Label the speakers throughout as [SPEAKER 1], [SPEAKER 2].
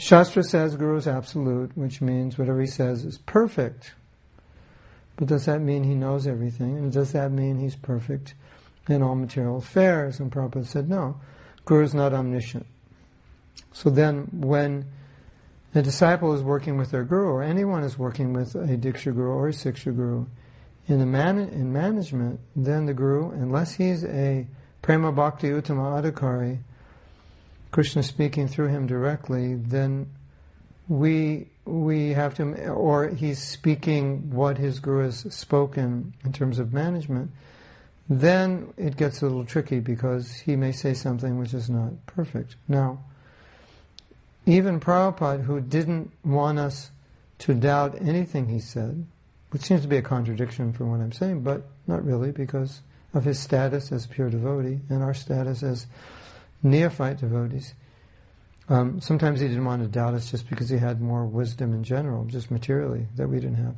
[SPEAKER 1] Shastra says Guru is absolute, which means whatever he says is perfect. But does that mean he knows everything? And does that mean he's perfect in all material affairs? And Prabhupada said, no, Guru is not omniscient. So then when a disciple is working with their Guru, or anyone is working with a Diksha Guru or a Siksha Guru, in management, then the Guru, unless he's a Prema Bhakti Uttama Adhikari, Krishna speaking through him directly, then we have to, or he's speaking what his Guru has spoken in terms of management, then it gets a little tricky because he may say something which is not perfect. Now, even Prabhupada, who didn't want us to doubt anything he said, which seems to be a contradiction from what I'm saying, but not really, because of his status as pure devotee and our status as neophyte devotees. Sometimes he didn't want to doubt us just because he had more wisdom in general, just materially, that we didn't have.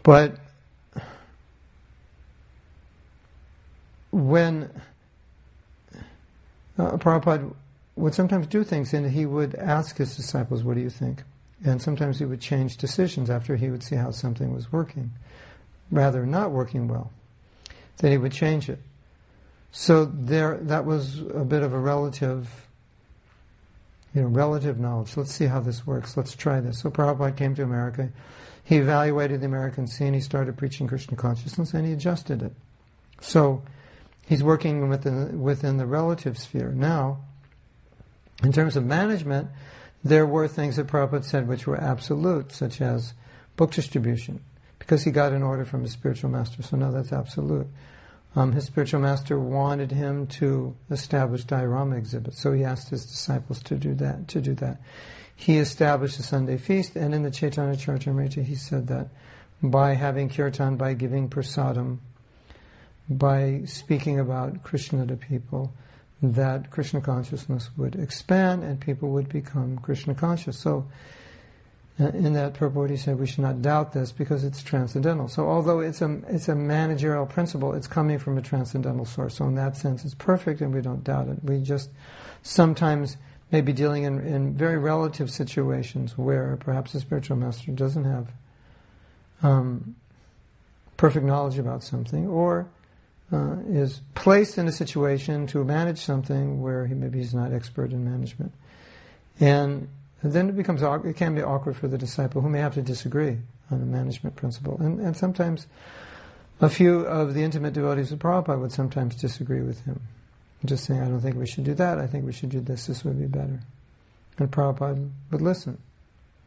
[SPEAKER 1] But when Prabhupada would sometimes do things, and he would ask his disciples, what do you think? And sometimes he would change decisions after he would see how something was working, rather not working well. Then he would change it. So that was a bit of a relative knowledge. Let's see how this works. Let's try this. So Prabhupada came to America. He evaluated the American scene. He started preaching Krishna consciousness, and he adjusted it. So he's working within the relative sphere. Now, in terms of management, there were things that Prabhupada said which were absolute, such as book distribution, because he got an order from his spiritual master. So now that's absolute. His spiritual master wanted him to establish diorama exhibits, so he asked his disciples to do that. He established a Sunday feast, and in the Chaitanya Charitamrita he said that by having kirtan, by giving prasadam, by speaking about Krishna to people, that Krishna consciousness would expand and people would become Krishna conscious. So in that purport he said we should not doubt this because it's transcendental. So although it's a managerial principle, it's coming from a transcendental source. So in that sense it's perfect and we don't doubt it. We just sometimes may be dealing in very relative situations where perhaps the spiritual master doesn't have perfect knowledge about something, or is placed in a situation to manage something where maybe he's not expert in management. And then it can be awkward for the disciple who may have to disagree on a management principle. And sometimes a few of the intimate devotees of Prabhupada would sometimes disagree with him. Just saying, I don't think we should do that, I think we should do this would be better. And Prabhupada would listen.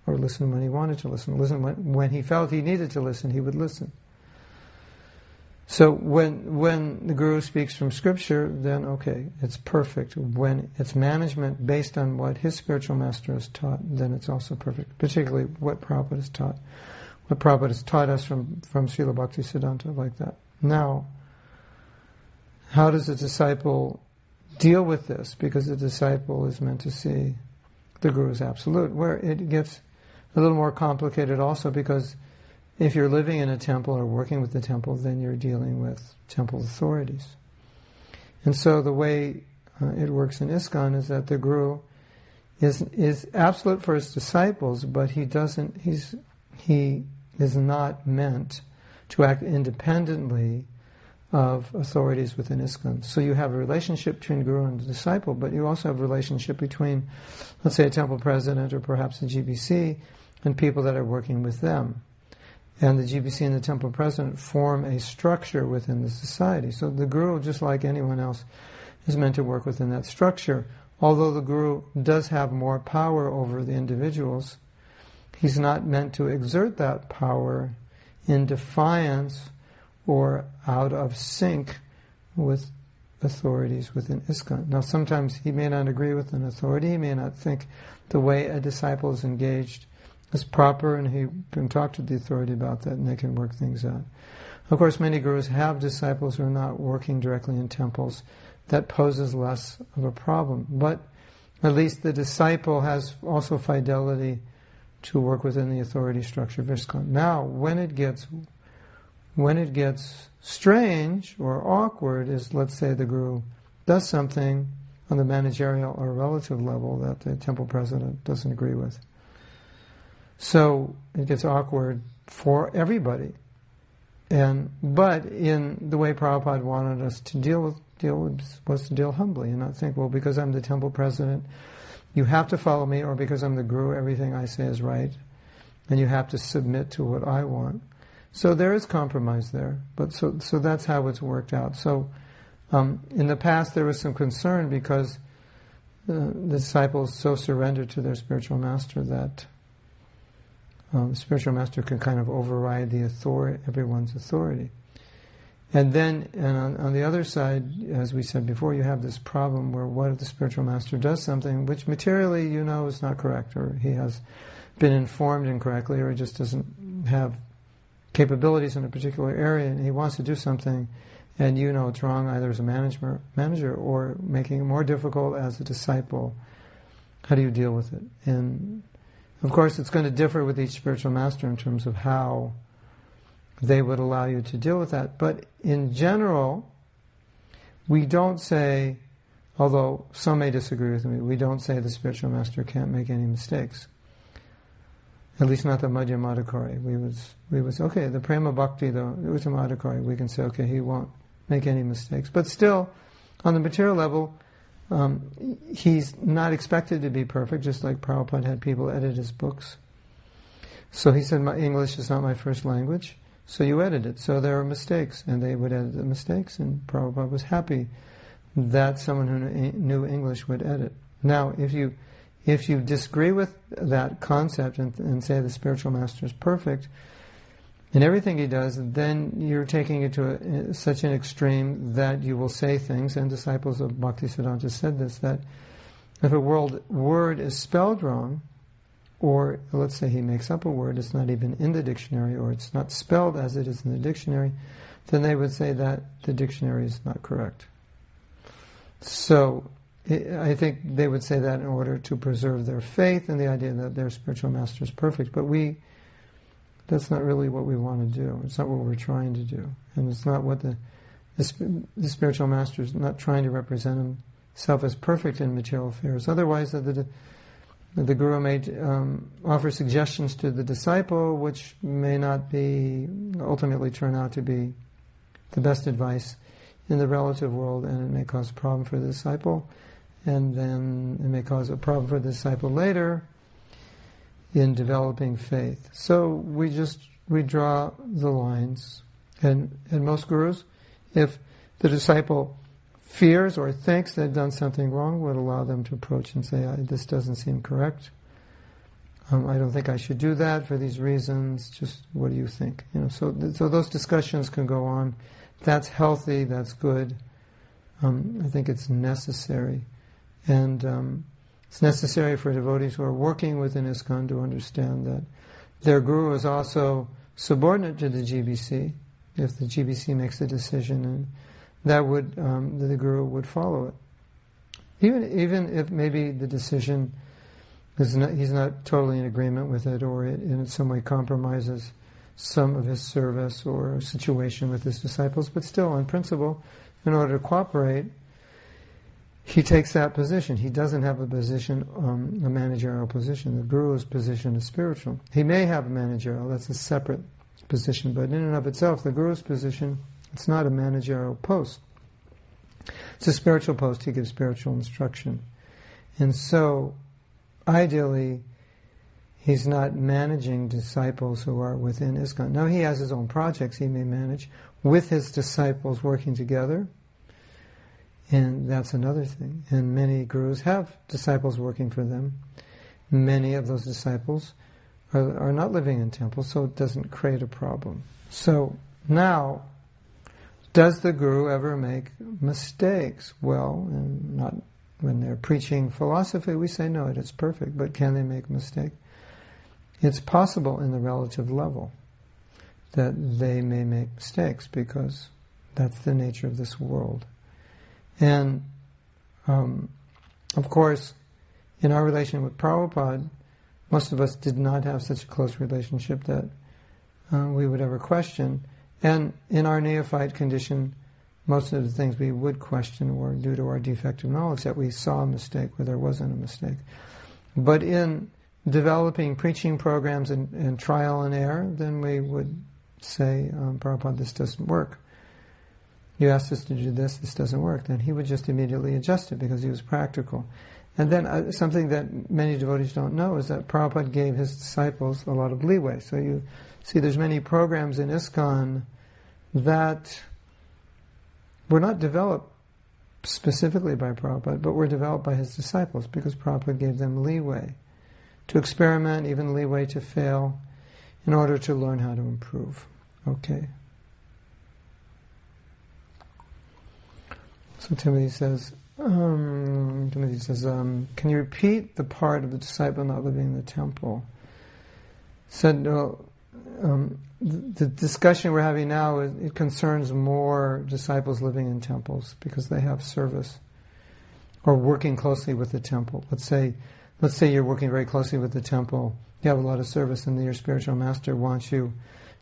[SPEAKER 1] Or listen when he wanted to listen. Listen when he felt he needed to listen, he would listen. So when the Guru speaks from Scripture, then okay, it's perfect. When it's management based on what his spiritual master has taught, then it's also perfect. Particularly what Prabhupada has taught. What Prabhupada has taught us from Srila Bhaktisiddhanta, like that. Now, how does a disciple deal with this? Because the disciple is meant to see the Guru's absolute, where it gets a little more complicated also, because if you're living in a temple or working with the temple, then you're dealing with temple authorities. And so the way it works in ISKCON is that the Guru is absolute for his disciples, but he is not meant to act independently of authorities within ISKCON. So you have a relationship between Guru and the disciple, but you also have a relationship between, let's say, a temple president or perhaps a GBC and people that are working with them. And the GBC and the temple president form a structure within the society. So the Guru, just like anyone else, is meant to work within that structure. Although the Guru does have more power over the individuals, he's not meant to exert that power in defiance or out of sync with authorities within ISKCON. Now sometimes he may not agree with an authority, he may not think the way a disciple is engaged is proper, and he can talk to the authority about that and they can work things out. Of course, many Gurus have disciples who are not working directly in temples. That poses less of a problem. But at least the disciple has also fidelity to work within the authority structure of ISKCON. Now, when it gets strange or awkward is, let's say the Guru does something on the managerial or relative level that the temple president doesn't agree with. So it gets awkward for everybody. But in the way Prabhupada wanted us to deal was to deal humbly and not think, well, because I'm the temple president, you have to follow me, or because I'm the guru, everything I say is right, and you have to submit to what I want. So there is compromise there, but so that's how it's worked out. So in the past there was some concern because the disciples so surrendered to their spiritual master that the spiritual master can kind of override everyone's authority. And then on the other side, as we said before, you have this problem where what if the spiritual master does something which materially you know is not correct, or he has been informed incorrectly, or he just doesn't have capabilities in a particular area, and he wants to do something, and you know it's wrong either as a manager or making it more difficult as a disciple. How do you deal with it? And of course it's going to differ with each spiritual master in terms of how they would allow you to deal with that. But in general, we don't say, although some may disagree with me, we don't say the spiritual master can't make any mistakes. At least not the Madhyamadikari. We would say, okay, the Prema Bhakti, the Uttamadikari, we can say, okay, he won't make any mistakes. But still, on the material level, he's not expected to be perfect, just like Prabhupada had people edit his books. So he said, my English is not my first language, so you edit it. So there are mistakes, and they would edit the mistakes, and Prabhupada was happy that someone who knew English would edit. Now, if you disagree with that concept and say the spiritual master is perfect in everything he does, then you're taking it to such an extreme that you will say things, and disciples of Bhaktisiddhanta said this, that if a word is spelled wrong, or let's say he makes up a word, it's not even in the dictionary, or it's not spelled as it is in the dictionary, then they would say that the dictionary is not correct. So I think they would say that in order to preserve their faith and the idea that their spiritual master is perfect. But that's not really what we want to do. It's not what we're trying to do. And it's not what the spiritual master is not trying to represent himself as perfect in material affairs. Otherwise, the guru may offer suggestions to the disciple which may not ultimately turn out to be the best advice in the relative world, and it may cause a problem for the disciple, and then it may cause a problem for the disciple later in developing faith. So we draw the lines, and most gurus, if the disciple fears or thinks they've done something wrong, would allow them to approach and say, this doesn't seem correct. I don't think I should do that for these reasons. Just what do you think? So those discussions can go on. That's healthy. That's good. I think it's necessary, and it's necessary for devotees who are working within ISKCON to understand that their guru is also subordinate to the GBC. If the GBC makes a decision, and that the guru would follow it, even if maybe the decision he's not totally in agreement with it, or it in some way compromises some of his service or situation with his disciples, but still, in principle, in order to cooperate, he takes that position. He doesn't have a position, a managerial position. The guru's position is spiritual. He may have a managerial, that's a separate position, but in and of itself, the guru's position, it's not a managerial post. It's a spiritual post. He gives spiritual instruction. And so, ideally, he's not managing disciples who are within ISKCON. Now, he has his own projects he may manage with his disciples working together, and that's another thing. And many gurus have disciples working for them. Many of those disciples are not living in temples, so it doesn't create a problem. So, now, does the guru ever make mistakes? Well, and not when they're preaching philosophy, we say no, it's perfect, but can they make a mistake? It's possible in the relative level that they may make mistakes, because that's the nature of this world. And, of course, in our relation with Prabhupada, most of us did not have such a close relationship that we would ever question. And in our neophyte condition, most of the things we would question were due to our defective knowledge, that we saw a mistake where there wasn't a mistake. But in developing preaching programs and trial and error, then we would say, Prabhupada, this doesn't work. You asked us to do this doesn't work. Then he would just immediately adjust it because he was practical. And then something that many devotees don't know is that Prabhupada gave his disciples a lot of leeway. So you see there's many programs in ISKCON that were not developed specifically by Prabhupada, but were developed by his disciples because Prabhupada gave them leeway to experiment, even leeway to fail, in order to learn how to improve. Okay. So Timothy says, can you repeat the part of the disciple not living in the temple? Said, the discussion we're having now, it concerns more disciples living in temples because they have service or working closely with the temple. Let's say you're working very closely with the temple, you have a lot of service, and your spiritual master wants you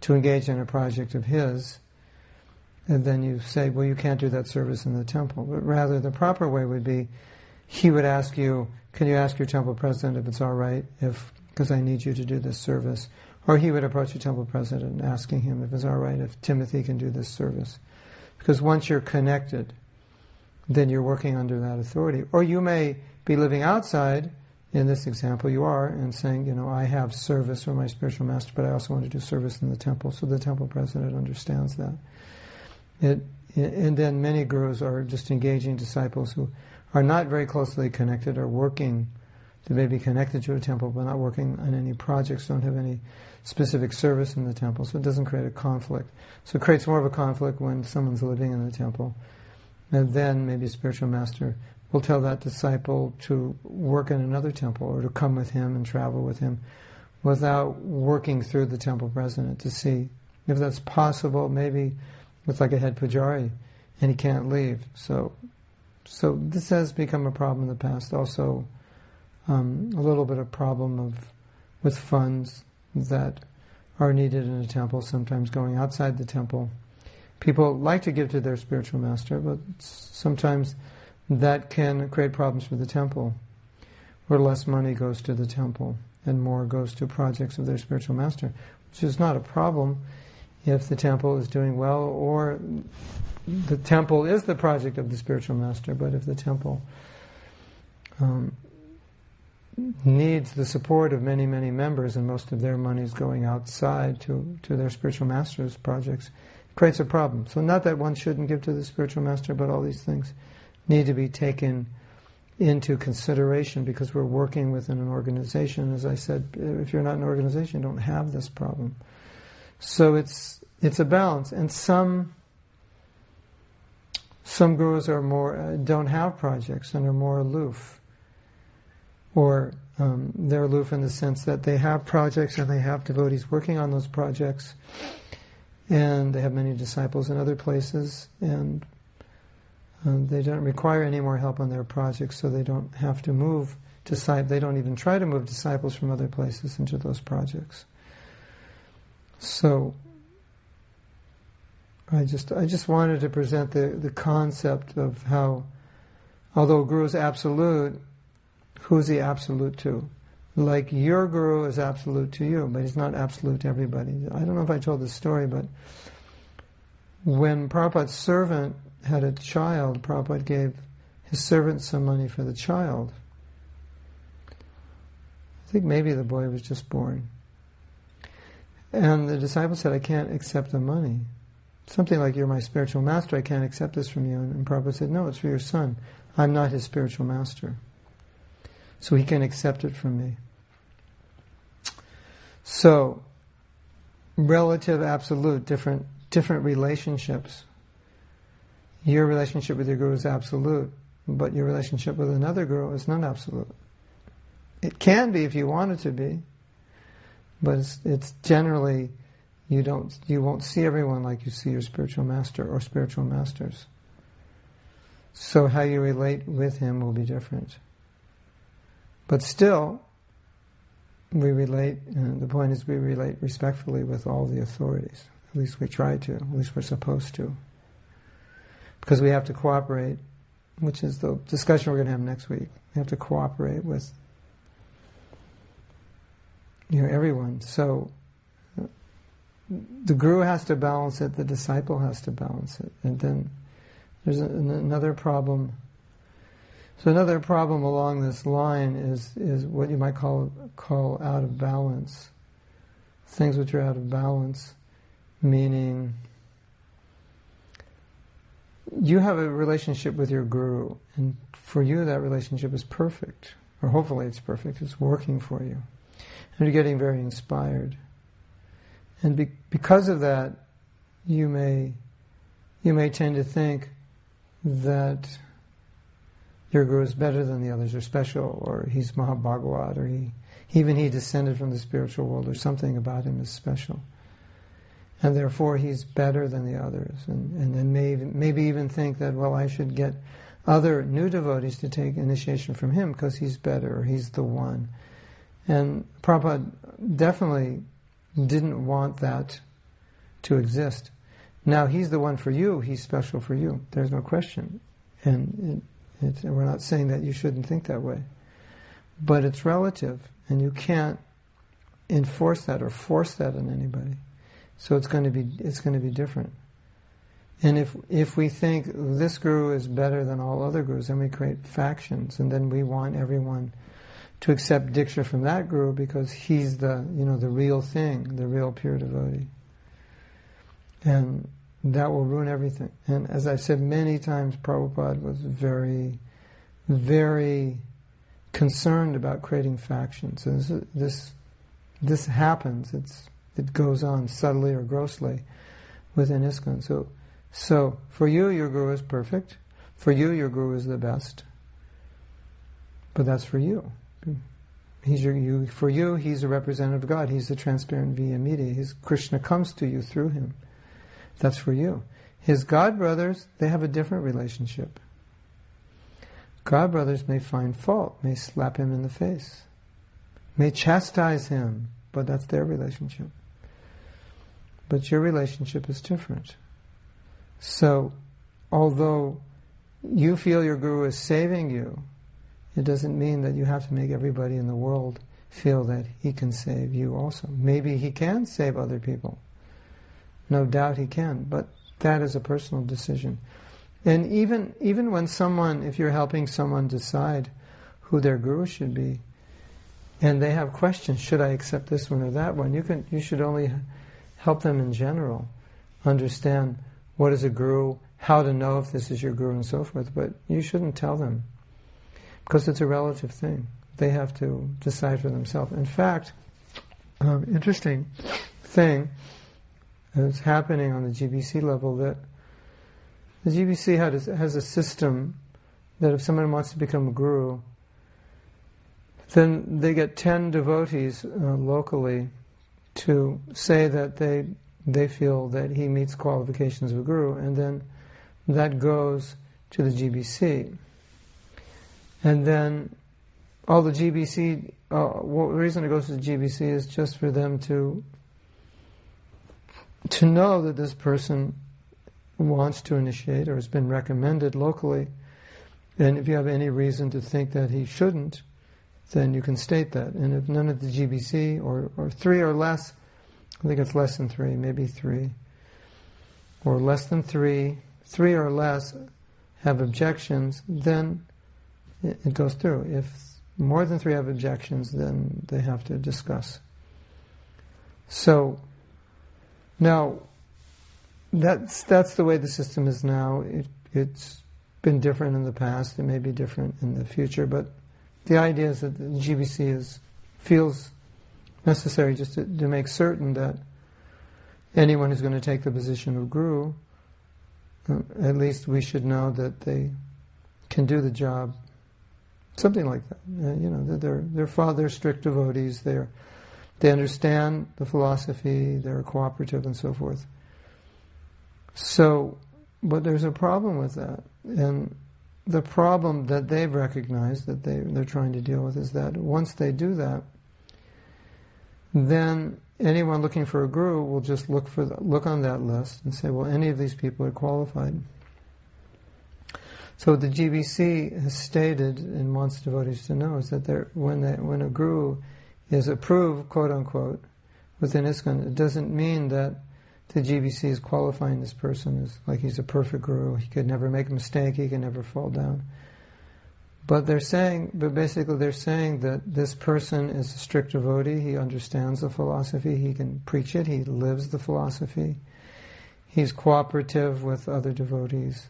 [SPEAKER 1] to engage in a project of his, and then you say, well, you can't do that service in the temple. But rather, the proper way would be, he would ask you, can you ask your temple president if it's all right, because I need you to do this service? Or he would approach your temple president asking him if it's all right if Timothy can do this service. Because once you're connected, then you're working under that authority. Or you may be living outside, in this example you are, and saying, I have service for my spiritual master, but I also want to do service in the temple. So the temple president understands that. And then many gurus are just engaging disciples who are not very closely connected, or working to maybe connected to a temple, but not working on any projects, don't have any specific service in the temple, so it doesn't create a conflict. So it creates more of a conflict when someone's living in the temple. And then maybe a spiritual master will tell that disciple to work in another temple, or to come with him and travel with him, without working through the temple president to see if that's possible. Maybe it's like a head pujari, and he can't leave. So this has become a problem in the past. Also, a little bit of problem with funds that are needed in a temple, sometimes going outside the temple. People like to give to their spiritual master, but sometimes that can create problems for the temple, where less money goes to the temple and more goes to projects of their spiritual master, which is not a problem if the temple is doing well, or the temple is the project of the spiritual master. But if the temple needs the support of many, many members, and most of their money is going outside to their spiritual master's projects, it creates a problem. So not that one shouldn't give to the spiritual master, but all these things need to be taken into consideration, because we're working within an organization. As I said, if you're not an organization, you don't have this problem. So it's a balance, and some gurus are more don't have projects and are more aloof, or they're aloof in the sense that they have projects and they have devotees working on those projects, and they have many disciples in other places, and they don't require any more help on their projects, so they don't have to move they don't even try to move disciples from other places into those projects. So I just wanted to present the concept of how, although Guru is absolute, who's he absolute to? Like your Guru is absolute to you, but he's not absolute to everybody. I don't know if I told this story, but when Prabhupada's servant had a child, Prabhupada gave his servant some money for the child. I think maybe the boy was just born. And the disciple said, I can't accept the money. Something like, you're my spiritual master, I can't accept this from you. And Prabhupada said, no, it's for your son. I'm not his spiritual master, so he can accept it from me. So, relative, absolute, different relationships. Your relationship with your guru is absolute, but your relationship with another guru is not absolute. It can be if you want it to be, but it's generally, you won't see everyone like you see your spiritual master or spiritual masters. So how you relate with him will be different. But still, we relate, the point is we relate respectfully with all the authorities. At least we try to, at least we're supposed to. because we have to cooperate, which is the discussion we're going to have next week. We have to cooperate with everyone. So the guru has to balance it, the disciple has to balance it. And then there's another problem. So another problem along this line is what you might call out of balance. Things which are out of balance, meaning you have a relationship with your guru, and for you that relationship is perfect, or hopefully it's perfect, it's working for you. And you're getting very inspired. And because of that, you may tend to think that your guru is better than the others, or special, or he's Mahabhagavat, or he descended from the spiritual world, or something about him is special. And therefore he's better than the others. And then maybe even think that, well, I should get other new devotees to take initiation from him because he's better, or he's the one. And Prabhupada definitely didn't want that to exist. Now he's the one for you, he's special for you, there's no question. And we're not saying that you shouldn't think that way. But it's relative, and you can't enforce that or force that on anybody. So it's going to be different. And if we think this guru is better than all other gurus, then we create factions, and then we want everyone to accept Diksha from that guru because he's the real thing, the real pure devotee. And that will ruin everything. And as I've said many times, Prabhupada was very, very concerned about creating factions. And this happens. It goes on subtly or grossly within ISKCON. So for you, your guru is perfect. For you, your guru is the best. But that's for you. For you, he's a representative of God. He's the transparent via media. Krishna comes to you through him. That's for you. His God brothers, they have a different relationship. God brothers may find fault, may slap him in the face, may chastise him, but that's their relationship. But your relationship is different. So, although you feel your guru is saving you, it doesn't mean that you have to make everybody in the world feel that he can save you also. Maybe he can save other people. No doubt he can, but that is a personal decision. And even when if you're helping someone decide who their guru should be, and they have questions, should I accept this one or that one, you should only help them in general, understand what is a guru, how to know if this is your guru and so forth, but you shouldn't tell them, because it's a relative thing. They have to decide for themselves. In fact, interesting thing is happening on the GBC level, that the GBC has a system that if someone wants to become a guru, then they get 10 devotees locally to say that they feel that he meets qualifications of a guru, and then that goes to the GBC. And then all the GBC, the reason it goes to the GBC is just for them to know that this person wants to initiate or has been recommended locally. And if you have any reason to think that he shouldn't, then you can state that. And if none of the GBC, or 3 or less, I think it's less than 3, maybe 3, or less than 3 or less have objections, then it goes through. If more than 3 have objections, then they have to discuss. So, now, that's the way the system is now. It's been different in the past. It may be different in the future, but the idea is that the GBC feels necessary just to make certain that anyone who's going to take the position of guru, at least we should know that they can do the job. Something like that. They're strict devotees. They understand the philosophy. They're cooperative and so forth. So, but there's a problem with that, and the problem that they've recognized that they're trying to deal with is that once they do that, then anyone looking for a guru will just look on that list and say, well, any of these people are qualified. So what the GBC has stated and wants devotees to know is that when a guru is approved, quote unquote, within ISKCON, it doesn't mean that the GBC is qualifying this person as like he's a perfect guru. He could never make a mistake. He can never fall down. But basically they're saying that this person is a strict devotee. He understands the philosophy. He can preach it. He lives the philosophy. He's cooperative with other devotees.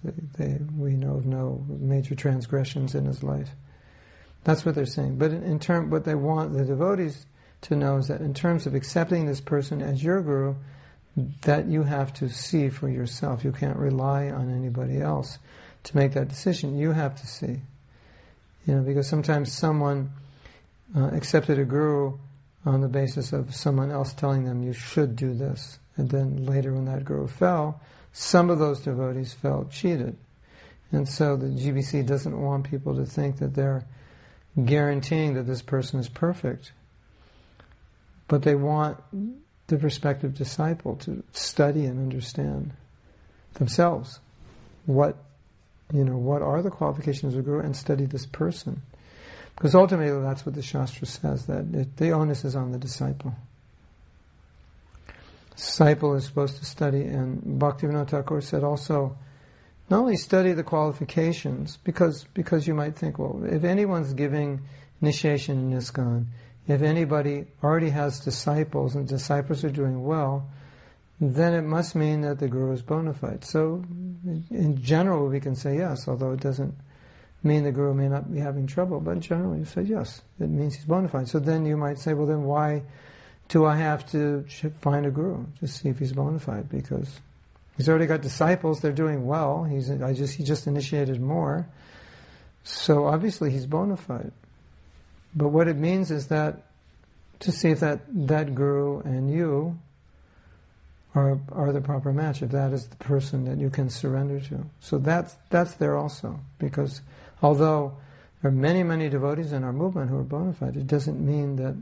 [SPEAKER 1] We know of no major transgressions in his life. That's what they're saying. But what they want the devotees to know is that in terms of accepting this person as your guru, that you have to see for yourself. You can't rely on anybody else to make that decision. You have to see. Because sometimes someone accepted a guru on the basis of someone else telling them you should do this. And then later when that guru fell, some of those devotees felt cheated. And so the GBC doesn't want people to think that they're guaranteeing that this person is perfect. But they want the prospective disciple to study and understand themselves what are the qualifications of a guru, and study this person. Because ultimately that's what the Shastra says, that the onus is on the disciple. Disciple is supposed to study, and Bhaktivinoda Thakur said also, not only study the qualifications, because you might think, well, if anyone's giving initiation in ISKCON, if anybody already has disciples and disciples are doing well, then it must mean that the guru is bona fide. So, in general, we can say yes, although it doesn't mean the guru may not be having trouble, but generally you say yes, it means he's bona fide. So then you might say, well then why do I have to find a guru? Just see if he's bona fide, because he's already got disciples, they're doing well, he just initiated more, so obviously he's bona fide. But what it means is that to see if that guru and you are the proper match, if that is the person that you can surrender to. So that's there also, because although there are many, many devotees in our movement who are bona fide, it doesn't mean that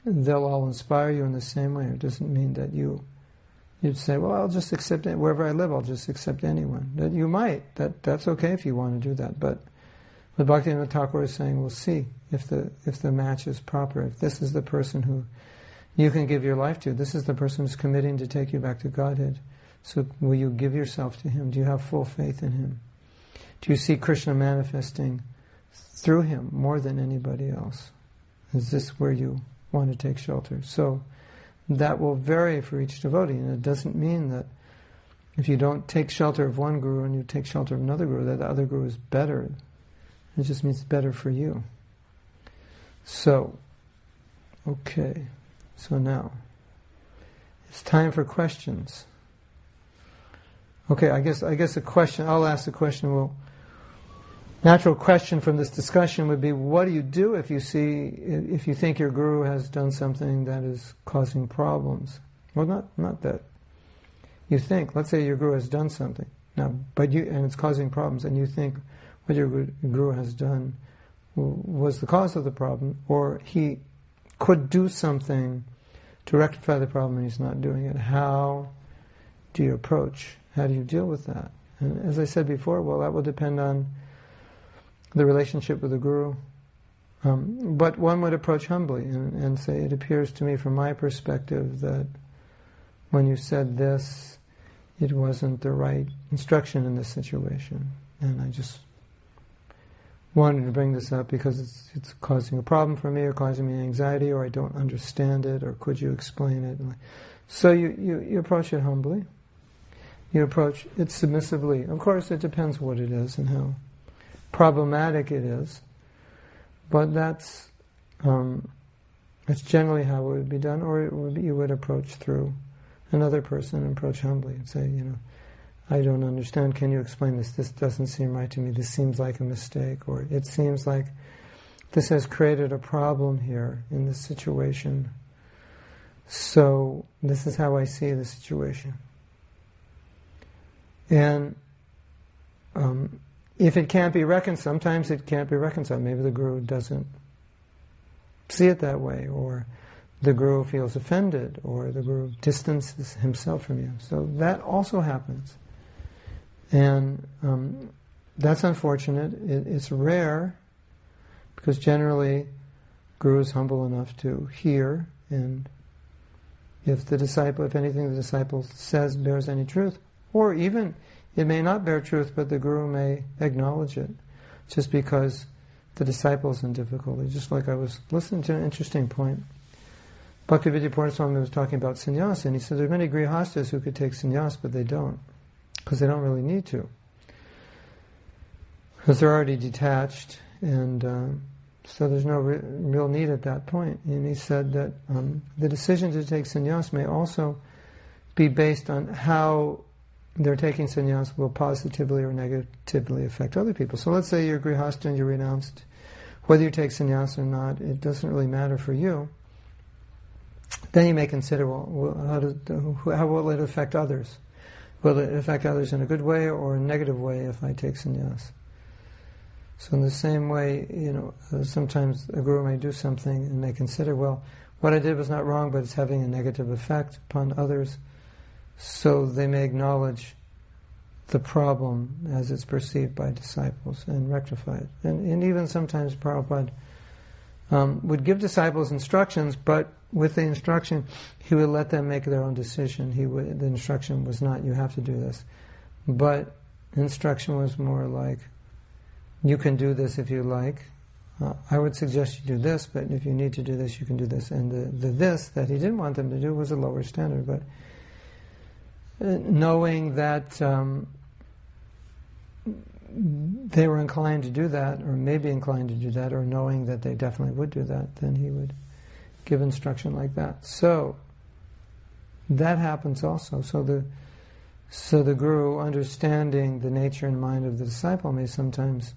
[SPEAKER 1] they'll all inspire you in the same way. It doesn't mean that you'd say, well, I'll just accept it. Wherever I live, I'll just accept anyone. That you might. That's okay if you want to do that. But what Bhaktivinoda Thakur is saying, we'll see if the match is proper. If this is the person who you can give your life to, this is the person who's committing to take you back to Godhead. So will you give yourself to him? Do you have full faith in him? Do you see Krishna manifesting through him more than anybody else? Is this where you want to take shelter? So that will vary for each devotee, and it doesn't mean that if you don't take shelter of one guru and you take shelter of another guru, that the other guru is better. It just means it's better for you. So, okay. So now, it's time for questions. Okay, I guess a question, I'll ask the question, well, natural question from this discussion would be, what do you do if you think your guru has done something that is causing problems? Well, not that. You think, let's say your guru has done something, and it's causing problems, and you think what your guru has done was the cause of the problem, or he could do something to rectify the problem and he's not doing it. How do you approach? How do you deal with that? And as I said before, well, that will depend on the relationship with the guru. But one would approach humbly and say, it appears to me from my perspective that when you said this, it wasn't the right instruction in this situation. And I just wanted to bring this up because it's causing a problem for me, or causing me anxiety, or I don't understand it, or could you explain it? So you approach it humbly. You approach it submissively. Of course, it depends what it is and how problematic it is, but that's generally how it would be done. Or you would approach through another person and approach humbly and say, I don't understand, can you explain this? This doesn't seem right to me, this seems like a mistake, or it seems like this has created a problem here in this situation. So this is how I see the situation. And if it can't be reconciled, sometimes it can't be reconciled. Maybe the guru doesn't see it that way, or the guru feels offended, or the guru distances himself from you. So that also happens. And that's unfortunate. It's rare, because generally Guru is humble enough to hear, and if anything the disciple says bears any truth, or even it may not bear truth, but the Guru may acknowledge it, just because the disciple is in difficulty. Just like I was listening to an interesting point. Bhaktivedanta Swami was talking about sannyas, and he said there are many grihastas who could take sannyas, but they don't, because they don't really need to. Because they're already detached, and so there's no real need at that point. And he said that the decision to take sannyas may also be based on how their taking sannyas will positively or negatively affect other people. So let's say you're grihasta and you're renounced. Whether you take sannyas or not, it doesn't really matter for you. Then you may consider, how will it affect others? Will it affect others in a good way or a negative way if I take sannyas? So in the same way, sometimes a guru may do something and may consider, well, what I did was not wrong, but it's having a negative effect upon others. So they may acknowledge the problem as it's perceived by disciples and rectify it. And even sometimes Prabhupada would give disciples instructions, but with the instruction, he would let them make their own decision. The instruction was not, you have to do this. But instruction was more like, you can do this if you like. I would suggest you do this, but if you need to do this, you can do this. And the this that he didn't want them to do was a lower standard. But knowing that they were inclined to do that, or maybe inclined to do that, or knowing that they definitely would do that, then he would give instruction like that. So that happens also. So the guru, understanding the nature and mind of the disciple, may sometimes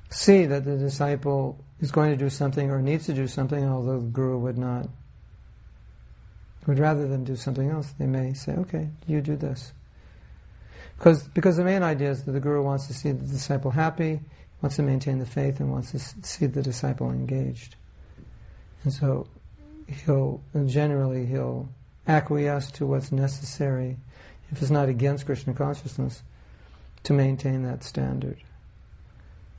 [SPEAKER 1] see that the disciple is going to do something or needs to do something, although the guru would rather than do something else. They may say, okay, you do this. Because the main idea is that the guru wants to see the disciple happy, wants to maintain the faith, and wants to see the disciple engaged. And so he'll acquiesce to what's necessary, if it's not against Krishna consciousness, to maintain that standard.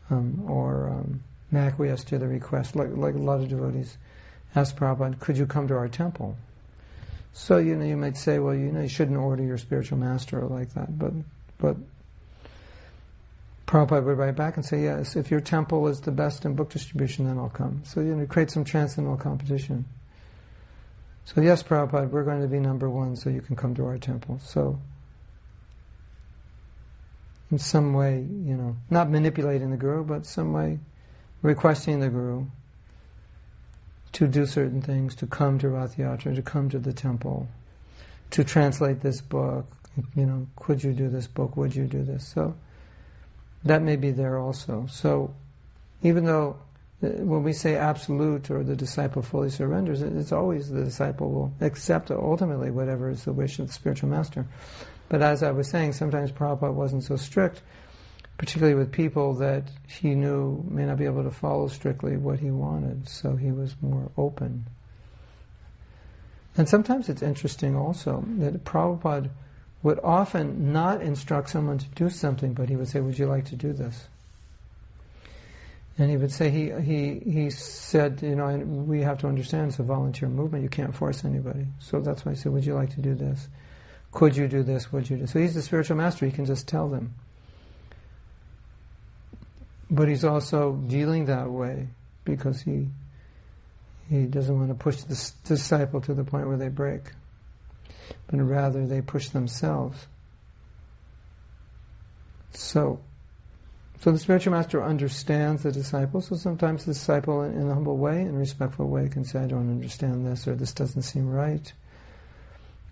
[SPEAKER 1] Or acquiesce to the request. Like a lot of devotees ask Prabhupada, could you come to our temple? So, you might say, well, you shouldn't order your spiritual master like that. But Prabhupada would write back and say, yes, if your temple is the best in book distribution, then I'll come. So, create some transcendental competition. So, yes, Prabhupada, we're going to be number one, so you can come to our temple. So, in some way, not manipulating the guru, but some way requesting the guru to do certain things, to come to Rath Yatra, to come to the temple, to translate this book, could you do this book, would you do this? So that may be there also. So even though when we say absolute or the disciple fully surrenders, it's always the disciple will accept ultimately whatever is the wish of the spiritual master. But as I was saying, sometimes Prabhupada wasn't so strict, particularly with people that he knew may not be able to follow strictly what he wanted, so he was more open. And sometimes it's interesting also that Prabhupada would often not instruct someone to do something, but he would say, would you like to do this? And he would say, he said, we have to understand it's a volunteer movement, you can't force anybody. So that's why I said, would you like to do this? Could you do this? Would you do? So he's the spiritual master, he can just tell them. But he's also dealing that way because he doesn't want to push the disciple to the point where they break, but rather they push themselves. So the spiritual master understands the disciple, so sometimes the disciple in a humble way, in a respectful way, can say, I don't understand this, or this doesn't seem right,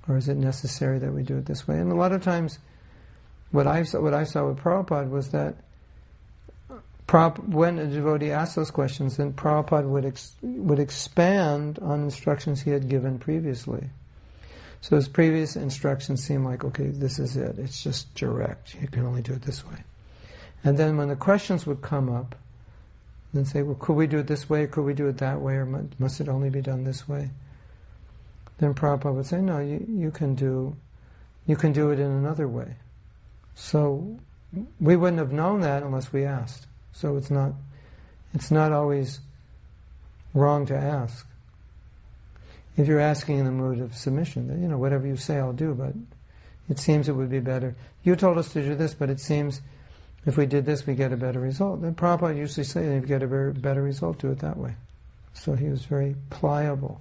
[SPEAKER 1] or is it necessary that we do it this way? And a lot of times, what I saw with Prabhupada was that when a devotee asked those questions, then Prabhupada would expand on instructions he had given previously. So his previous instructions seemed like, okay, this is it. It's just direct. You can only do it this way. And then when the questions would come up, then say, well, could we do it this way? Could we do it that way? Or must it only be done this way? Then Prabhupada would say, no, you can do it in another way. So we wouldn't have known that unless we asked. So it's not always wrong to ask. If you're asking in the mood of submission, then, whatever you say I'll do, but it seems it would be better. You told us to do this, but it seems if we did this, we get a better result. Then Prabhupada usually say, if you get a better result, do it that way. So he was very pliable.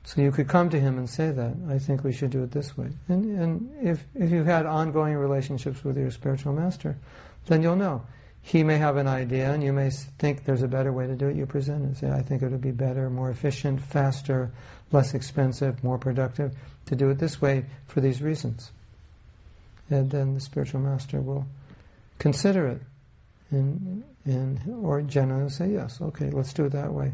[SPEAKER 1] So you could come to him and say that, I think we should do it this way. And if you've had ongoing relationships with your spiritual master, then you'll know. He may have an idea, and you may think there's a better way to do it. You present it. Say, I think it would be better, more efficient, faster, less expensive, more productive to do it this way for these reasons. And then the spiritual master will consider it, or generally say, yes, okay, let's do it that way.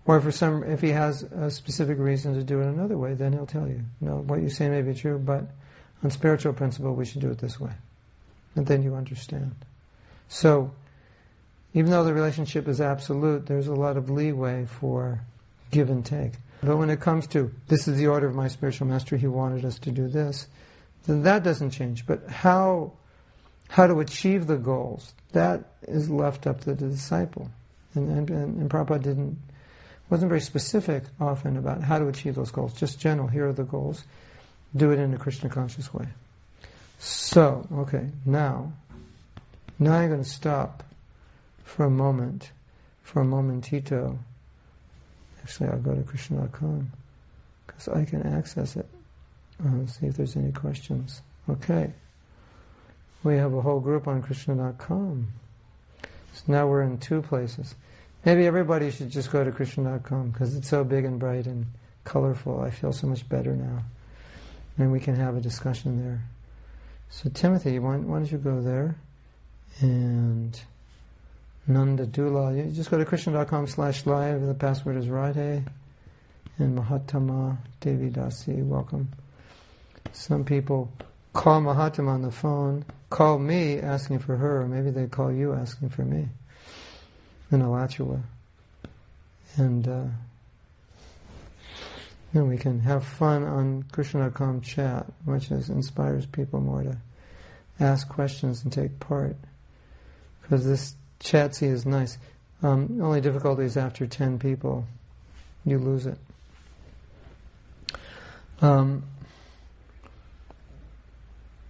[SPEAKER 1] Or if he has a specific reason to do it another way, then he'll tell you, no, what you say may be true, but on spiritual principle we should do it this way. And then you understand. So, even though the relationship is absolute, there's a lot of leeway for give and take. But when it comes to, this is the order of my spiritual master, he wanted us to do this, then that doesn't change. But how to achieve the goals, that is left up to the disciple. And Prabhupada wasn't very specific often about how to achieve those goals. Just general, here are the goals. Do it in a Krishna conscious way. So, okay, now I'm going to stop for a momentito. Actually, I'll go to Krishna.com because I can access it. See if there's any questions. Okay. We have a whole group on Krishna.com. So now we're in 2 places. Maybe everybody should just go to Krishna.com because it's so big and bright and colorful. I feel so much better now. And we can have a discussion there. So Timothy, why don't you go there? And Nanda Dula, you just go to Krishna.com/live. The password is Radhe. And Mahatma Devi Dasi, welcome. Some people call Mahatma on the phone, call me asking for her, or maybe they call you asking for me in Alachua. And then we can have fun on Krishna.com chat, which inspires people more to ask questions and take part. Because this chatsy is nice. Only difficulty is after 10 people, you lose it.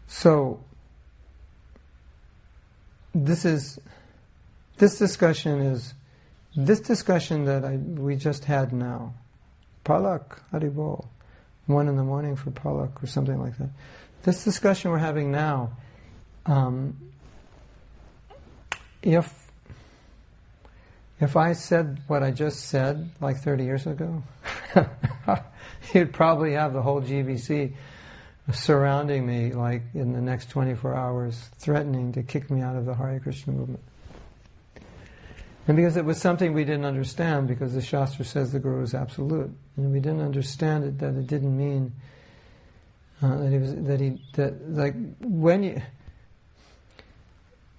[SPEAKER 1] So this discussion that we just had now. Palak, Haribol. 1 a.m. for Palak or something like that. This discussion we're having now, if I said what I just said like 30 years ago, you'd probably have the whole GBC surrounding me like in the next 24 hours, threatening to kick me out of the Hare Krishna movement. And because it was something we didn't understand, because the Shastra says the Guru is absolute, and we didn't understand it, that it didn't mean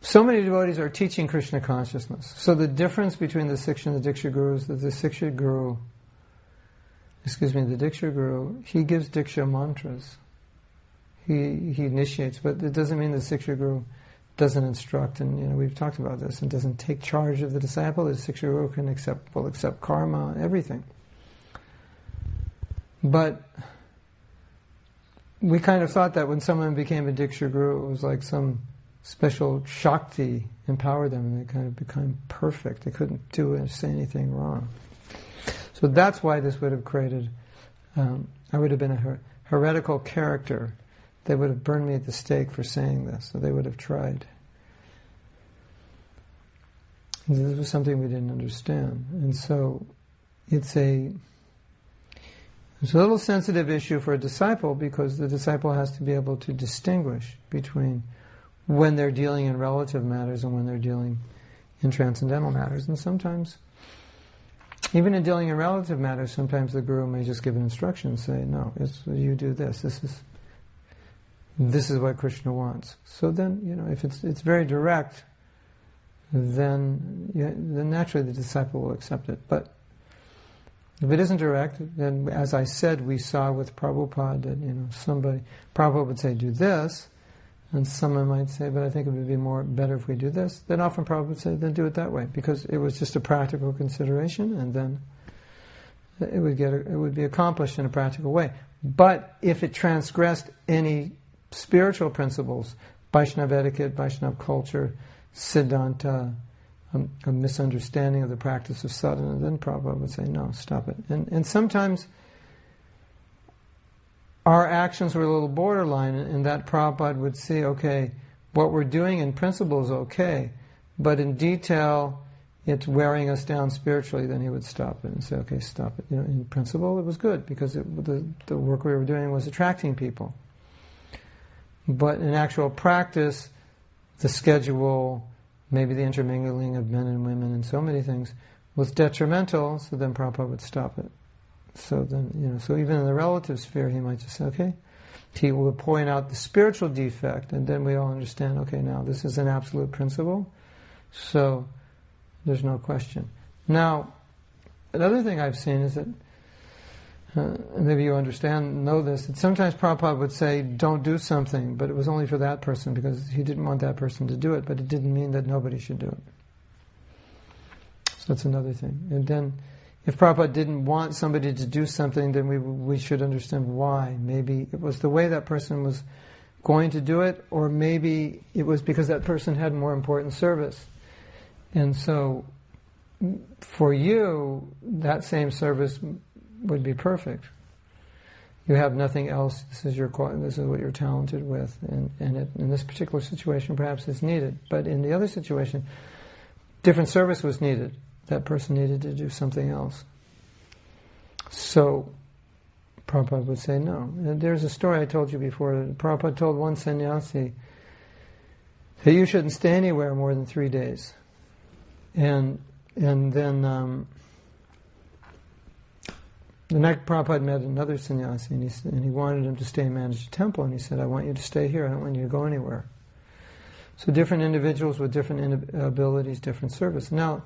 [SPEAKER 1] so many devotees are teaching Krishna consciousness. So the difference between the Siksha and the Diksha Guru is that the Diksha Guru, he gives Diksha mantras. He initiates, but it doesn't mean the Siksha Guru doesn't instruct, and we've talked about this, and doesn't take charge of the disciple. The Siksha Guru will accept karma, everything. But we kind of thought that when someone became a Diksha Guru, it was like some special Shakti empowered them, and they kind of became perfect. They couldn't do or say anything wrong. So that's why this would have created, I would have been a heretical character. They would have burned me at the stake for saying this, so they would have tried. This was something we didn't understand. And so it's a little sensitive issue for a disciple, because the disciple has to be able to distinguish between when they're dealing in relative matters and when they're dealing in transcendental matters. And sometimes, even in dealing in relative matters, sometimes the Guru may just give an instruction and say, no, you do this. This is what Krishna wants. So then, if it's very direct, then naturally the disciple will accept it. But if it isn't direct, then, as I said, we saw with Prabhupada that Prabhupada would say, do this, and someone might say, but I think it would be better if we do this, then often Prabhupada would say, then do it that way, because it was just a practical consideration, and then it would be accomplished in a practical way. But if it transgressed any spiritual principles, Vaishnava etiquette, Vaishnava culture, Siddhanta, a misunderstanding of the practice of sadhana, then Prabhupada would say, no, stop it. And sometimes our actions were a little borderline, and that Prabhupada would see, okay, what we're doing in principle is okay, but in detail it's wearing us down spiritually, then he would stop it and say, okay, stop it. In principle it was good, because the work we were doing was attracting people. But in actual practice, the schedule, maybe the intermingling of men and women and so many things, was detrimental, so then Prabhupada would stop it. So then, so even in the relative sphere, he might just say, okay, he will point out the spiritual defect, and then we all understand, okay, now this is an absolute principle, so there's no question. Now, another thing I've seen is that, maybe you know this, that sometimes Prabhupada would say, don't do something, but it was only for that person, because he didn't want that person to do it, but it didn't mean that nobody should do it. So that's another thing. And then, if Prabhupada didn't want somebody to do something, then we should understand why. Maybe it was the way that person was going to do it, or maybe it was because that person had more important service. And so, for you, that same service would be perfect. You have nothing else. This is what you're talented with, and in this particular situation, perhaps it's needed. But in the other situation, different service was needed. That person needed to do something else. So, Prabhupada would say no. And there's a story I told you before. Prabhupada told one sannyasi that you shouldn't stay anywhere more than 3 days. And then the next Prabhupada met another sannyasi, and he wanted him to stay and manage a temple, and he said, I want you to stay here, I don't want you to go anywhere. So different individuals with different abilities, different service. Now,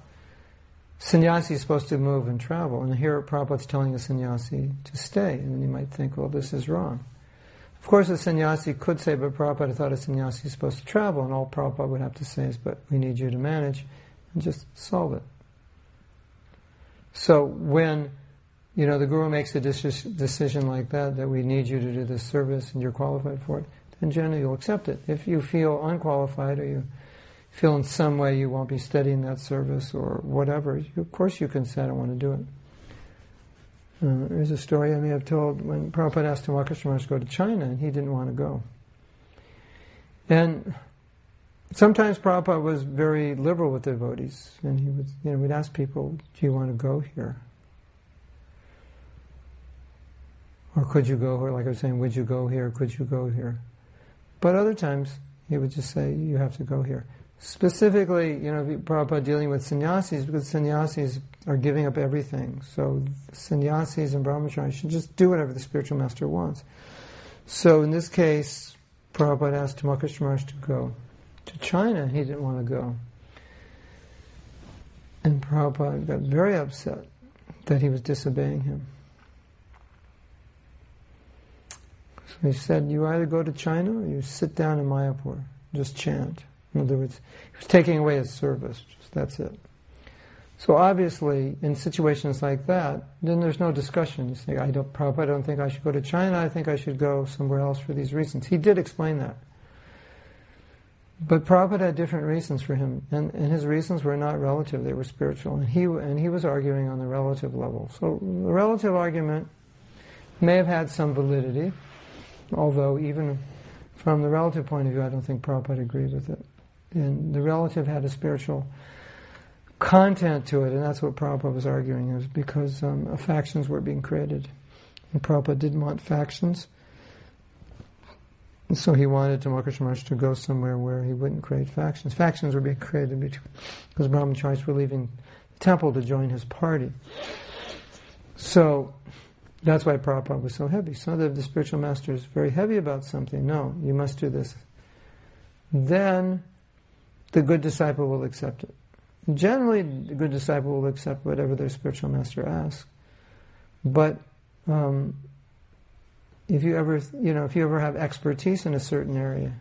[SPEAKER 1] sannyasi is supposed to move and travel, and here Prabhupada's telling a sannyasi to stay, and then you might think, well, this is wrong. Of course, a sannyasi could say, but Prabhupada thought a sannyasi is supposed to travel, and all Prabhupada would have to say is, but we need you to manage, and just solve it. So when the Guru makes a decision like that we need you to do this service and you're qualified for it, then generally you'll accept it. If you feel unqualified, or you feel in some way you won't be studying that service or whatever, of course you can say, I don't want to do it. There's a story I may have told when Prabhupada asked Tattva Maharaj to go to China, and he didn't want to go. And sometimes Prabhupada was very liberal with devotees, and he would, we'd ask people, do you want to go here? Or could you go here? Like I was saying, would you go here? Could you go here? But other times, he would just say, you have to go here. Specifically, Prabhupada dealing with sannyasis, because sannyasis are giving up everything. So sannyasis and brahmacharis should just do whatever the spiritual master wants. So in this case, Prabhupada asked Tattva Maharaj to go to China. He didn't want to go. And Prabhupada got very upset that he was disobeying him. So he said, you either go to China or you sit down in Mayapur, just chant. In other words, he was taking away his service, that's it. So obviously, in situations like that, then there's no discussion. You say, Prabhupada, I don't think I should go to China, I think I should go somewhere else for these reasons. He did explain that. But Prabhupada had different reasons for him, and his reasons were not relative, they were spiritual. And he was arguing on the relative level. So the relative argument may have had some validity, although even from the relative point of view, I don't think Prabhupada agreed with it. And the relative had a spiritual content to it, and that's what Prabhupada was arguing, is because factions were being created. And Prabhupada didn't want factions, and so he wanted Tattva Maharaj to go somewhere where he wouldn't create factions. Factions were being created because brahmacharis were leaving the temple to join his party. So that's why Prabhupada was so heavy. So that if the spiritual master is very heavy about something, no, you must do this, then the good disciple will accept it. Generally, the good disciple will accept whatever their spiritual master asks. But if you ever have expertise in a certain area,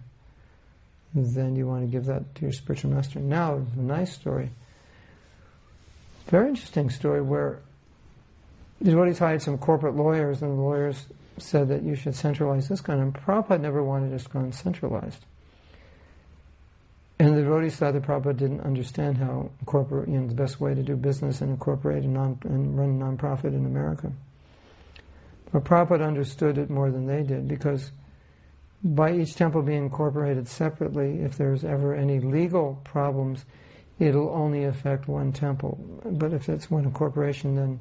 [SPEAKER 1] then you want to give that to your spiritual master. Now, a nice story. Very interesting story where the devotees hired some corporate lawyers, and the lawyers said that you should centralize ISKCON, and Prabhupada never wanted ISKCON centralized. And the devotees thought that Prabhupada didn't understand how the best way to do business and incorporate and run a non-profit in America. But Prabhupada understood it more than they did, because by each temple being incorporated separately, if there's ever any legal problems, it'll only affect one temple. But if it's one incorporation, then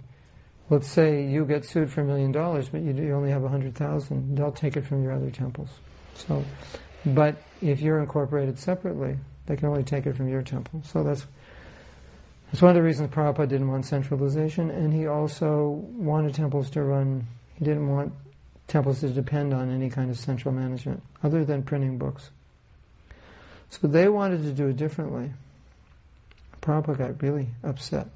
[SPEAKER 1] let's say you get sued for $1 million, but you only have 100,000, they'll take it from your other temples. So, but if you're incorporated separately, they can only take it from your temple. So that's one of the reasons Prabhupada didn't want centralization, and he also wanted temples to run. He didn't want temples to depend on any kind of central management other than printing books. So they wanted to do it differently. Prabhupada got really upset.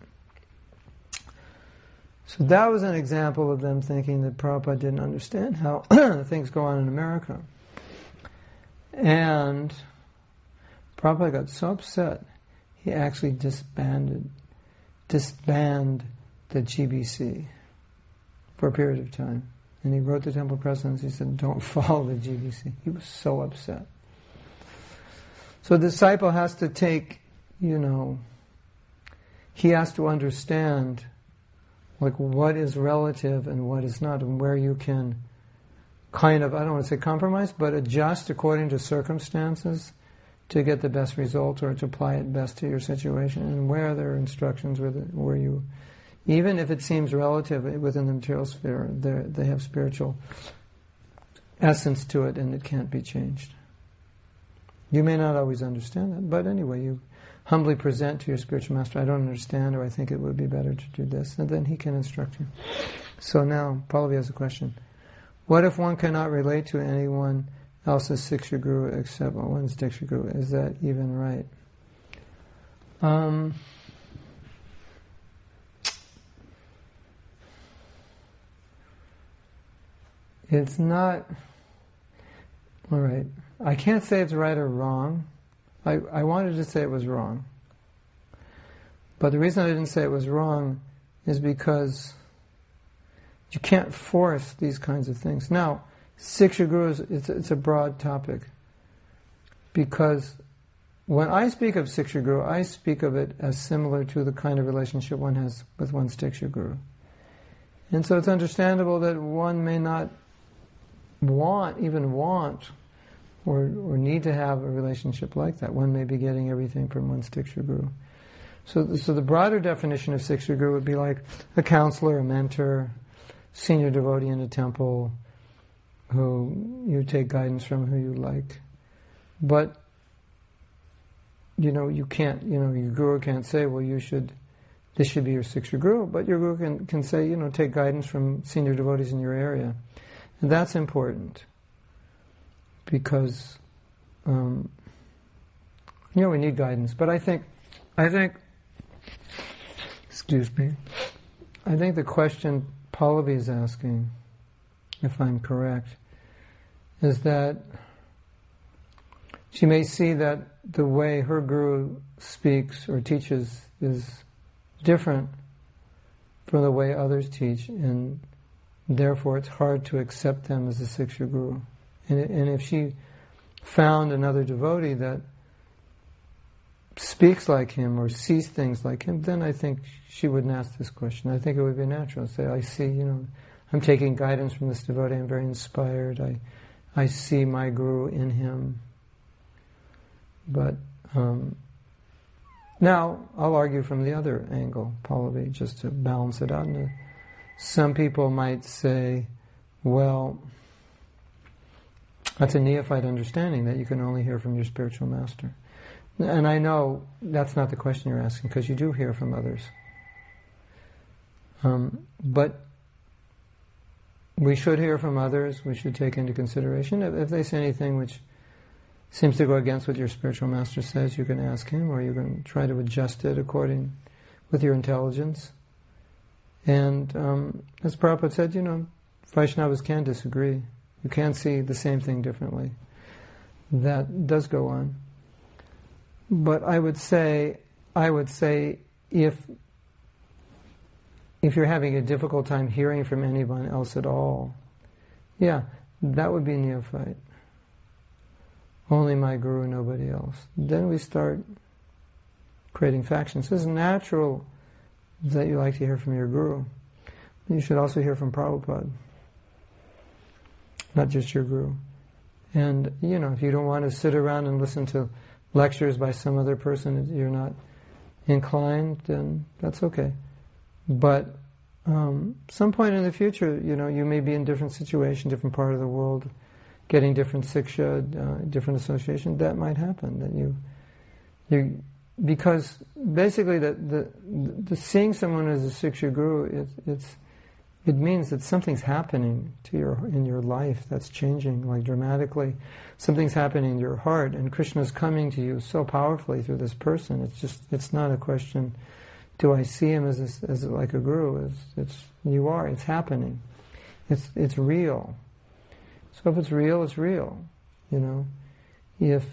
[SPEAKER 1] So that was an example of them thinking that Prabhupada didn't understand how things go on in America. And Prabhupada got so upset, he actually disbanded the GBC for a period of time. And he wrote the temple presidents, he said, don't follow the GBC. He was so upset. So the disciple has to take, he has to understand like what is relative and what is not, and where you can kind of, I don't want to say compromise, but adjust according to circumstances to get the best result or to apply it best to your situation, and where there are instructions where you, even if it seems relative within the material sphere, they have spiritual essence to it and it can't be changed. You may not always understand that, but anyway, you humbly present to your spiritual master, I don't understand, or I think it would be better to do this, and then he can instruct you. So now, Pallavi has a question. What if one cannot relate to anyone else's Siksha Guru except one's Diksha Guru? Is that even right? It's not... Alright. I can't say it's right or wrong. I wanted to say it was wrong. But the reason I didn't say it was wrong is because you can't force these kinds of things. Now, Siksha Gurus, it's a broad topic. Because when I speak of Siksha Guru, I speak of it as similar to the kind of relationship one has with one's Diksha Guru. And so it's understandable that one may not want or need to have a relationship like that. One may be getting everything from one's Diksha Guru. So the broader definition of Siksha Guru would be like a counselor, a mentor, senior devotee in a temple, who you take guidance from, who you like. But, you can't, your guru can't say, well, this should be your Siksha Guru, but your guru can say, take guidance from senior devotees in your area. And that's important. Because, we need guidance. But I think, excuse me, I think the question Pallavi is asking, if I'm correct, is that she may see that the way her guru speaks or teaches is different from the way others teach, and therefore it's hard to accept them as a Siksha Guru. And if she found another devotee that speaks like him or sees things like him, then I think she wouldn't ask this question. I think it would be natural to say, I see, I'm taking guidance from this devotee, I'm very inspired, I see my guru in him. But now I'll argue from the other angle, Pallavi, just to balance it out. Some people might say, well, that's a neophyte understanding that you can only hear from your spiritual master. And I know that's not the question you're asking, because you do hear from others. But we should hear from others, we should take into consideration. If they say anything which seems to go against what your spiritual master says, you can ask him, or you can try to adjust it according with your intelligence. And as Prabhupada said, Vaishnavas can disagree. You can see the same thing differently. That does go on. But I would say if you're having a difficult time hearing from anyone else at all, yeah, that would be neophyte. Only my guru, nobody else. Then we start creating factions. It's natural that you like to hear from your guru. You should also hear from Prabhupada, not just your guru. And, if you don't want to sit around and listen to lectures by some other person, you're not inclined, then that's okay. But some point in the future, you may be in different situation, different part of the world, getting different siksha, different association. That might happen. That you because basically the seeing someone as a siksha guru, it means that something's happening in your life that's changing, like dramatically. Something's happening in your heart, and Krishna's coming to you so powerfully through this person. It's not a question, do I see him as like a guru? It's happening. It's real. So if it's real, it's real. If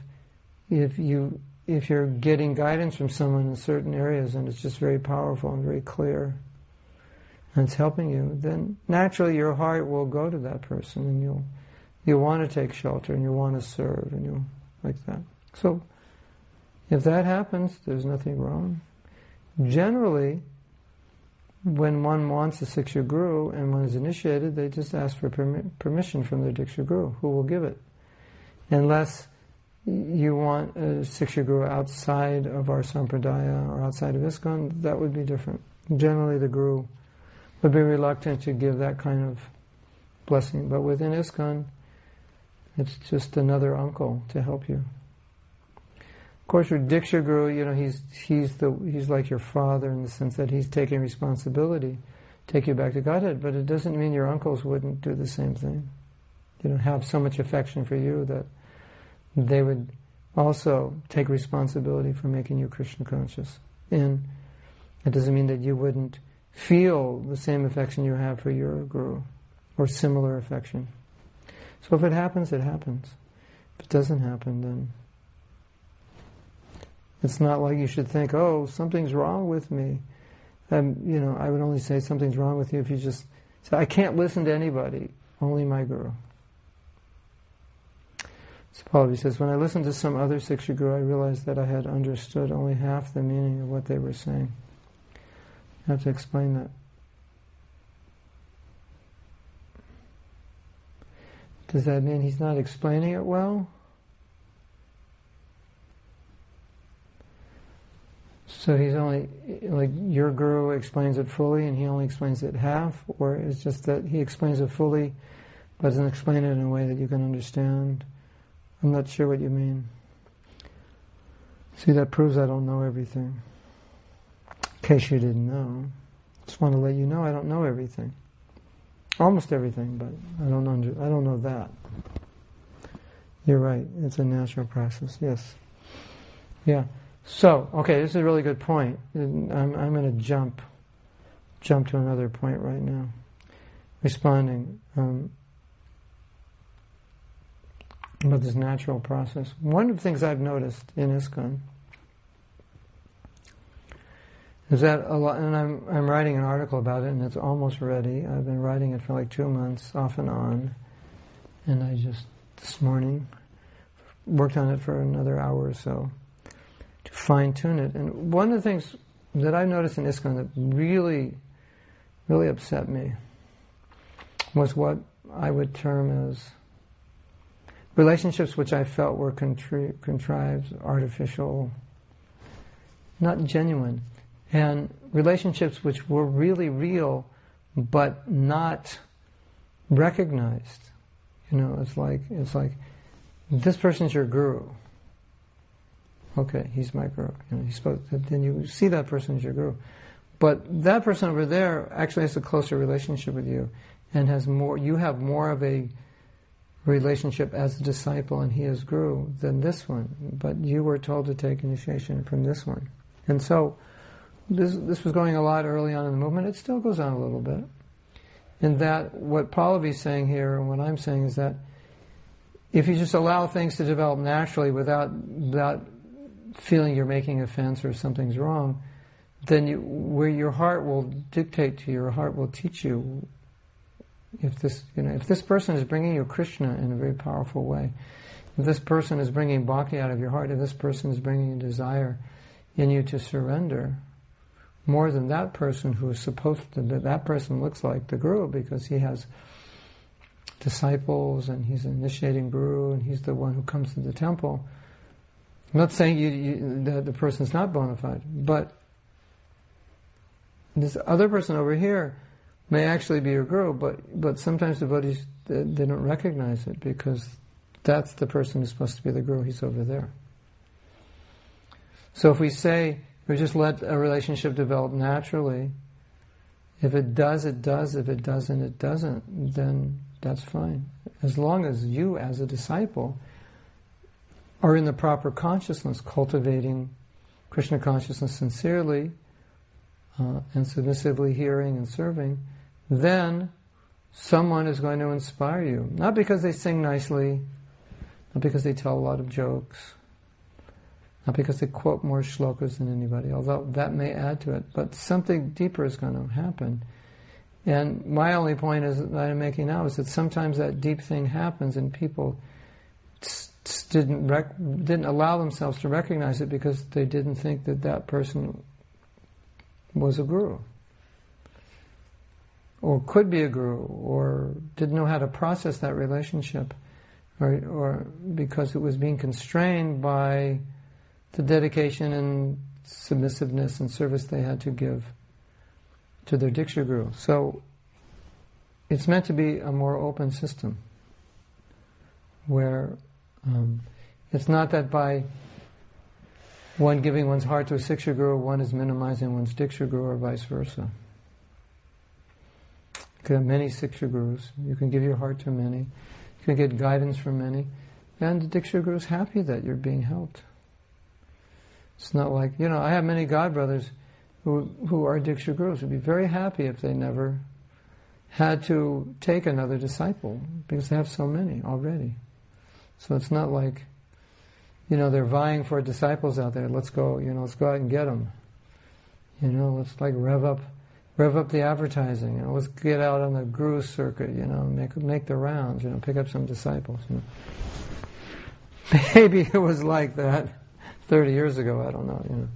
[SPEAKER 1] you're getting guidance from someone in certain areas and it's just very powerful and very clear, and it's helping you, then naturally your heart will go to that person, and you'll want to take shelter, and you'll want to serve, and you'll like that. So if that happens, there's nothing wrong. Generally, when one wants a siksha guru and one is initiated, they just ask for permission from their diksha guru, who will give it. Unless you want a siksha guru outside of our sampradaya or outside of ISKCON, that would be different. Generally the guru would be reluctant to give that kind of blessing. But within ISKCON, it's just another uncle to help you. Of course, your Diksha Guru, he's like your father in the sense that he's taking responsibility, take you back to Godhead. But it doesn't mean your uncles wouldn't do the same thing. Have so much affection for you that they would also take responsibility for making you Krishna conscious. And it doesn't mean that you wouldn't feel the same affection you have for your guru, or similar affection. So if it happens, it happens. If it doesn't happen, then it's not like you should think, oh, something's wrong with me. I would only say something's wrong with you if you just say, I can't listen to anybody, only my guru. So Pallavi says, when I listened to some other Siksha Guru, I realized that I had understood only half the meaning of what they were saying. I have to explain that. Does that mean he's not explaining it well? So he's only, like your guru explains it fully and he only explains it half? Or it's just that he explains it fully but doesn't explain it in a way that you can understand? I'm not sure what you mean. See, that proves I don't know everything. In case you didn't know. Just want to let you know I don't know everything. Almost everything, but I don't know that. You're right. It's a natural process. Yes. Yeah. So, okay, this is a really good point. I'm going to jump to another point right now. Responding about this natural process. One of the things I've noticed in ISKCON is that a lot, and I'm writing an article about it, and it's almost ready. I've been writing it for like 2 months, off and on, and I just this morning worked on it for another hour or so to fine-tune it. And one of the things that I noticed in ISKCON that really, really upset me was what I would term as relationships which I felt were contrived, artificial, not genuine. And relationships which were really real, but not recognized. It's like this person's your guru. Okay, he's my guru. He's supposed to, then you see that person as your guru, but that person over there actually has a closer relationship with you, and has more. You have more of a relationship as a disciple, and he is guru than this one. But you were told to take initiation from this one, and so. This was going a lot early on in the movement. It still goes on a little bit. And that what Pallavi's saying here and what I'm saying is that if you just allow things to develop naturally without feeling you're making offense or something's wrong, then where your heart will dictate to your heart will teach you. If this person is bringing you Krishna in a very powerful way, if this person is bringing bhakti out of your heart, if this person is bringing a desire in you to surrender, more than that person who is supposed to, that person looks like the guru because he has disciples and he's an initiating guru and he's the one who comes to the temple. I'm not saying that the person's not bona fide, but this other person over here may actually be your guru, but sometimes devotees, they don't recognize it because that's the person who's supposed to be the guru, he's over there. So if we say, we just let a relationship develop naturally, if it does, it does, if it doesn't, it doesn't, then that's fine. As long as you, as a disciple, are in the proper consciousness, cultivating Krishna consciousness sincerely, and submissively hearing and serving, then someone is going to inspire you. Not because they sing nicely, not because they tell a lot of jokes, not because they quote more shlokas than anybody, although that may add to it, but something deeper is going to happen. And my only point is that I'm making now is that sometimes that deep thing happens and people didn't allow themselves to recognize it because they didn't think that person was a guru, or could be a guru, or didn't know how to process that relationship, or because it was being constrained by the dedication and submissiveness and service they had to give to their Diksha Guru. So it's meant to be a more open system, where it's not that by one giving one's heart to a Siksha Guru, one is minimizing one's Diksha Guru, or vice versa. You can have many Siksha Gurus, you can give your heart to many, you can get guidance from many, and the Diksha Guru is happy that you're being helped. It's not like, I have many God brothers who are Diksha Gurus, would be very happy if they never had to take another disciple, because they have so many already. So it's not like, they're vying for disciples out there. Let's go out and get them. Let's like rev up the advertising. Let's get out on the guru circuit. Make the rounds. Pick up some disciples. Maybe it was like that 30 years ago. I don't know.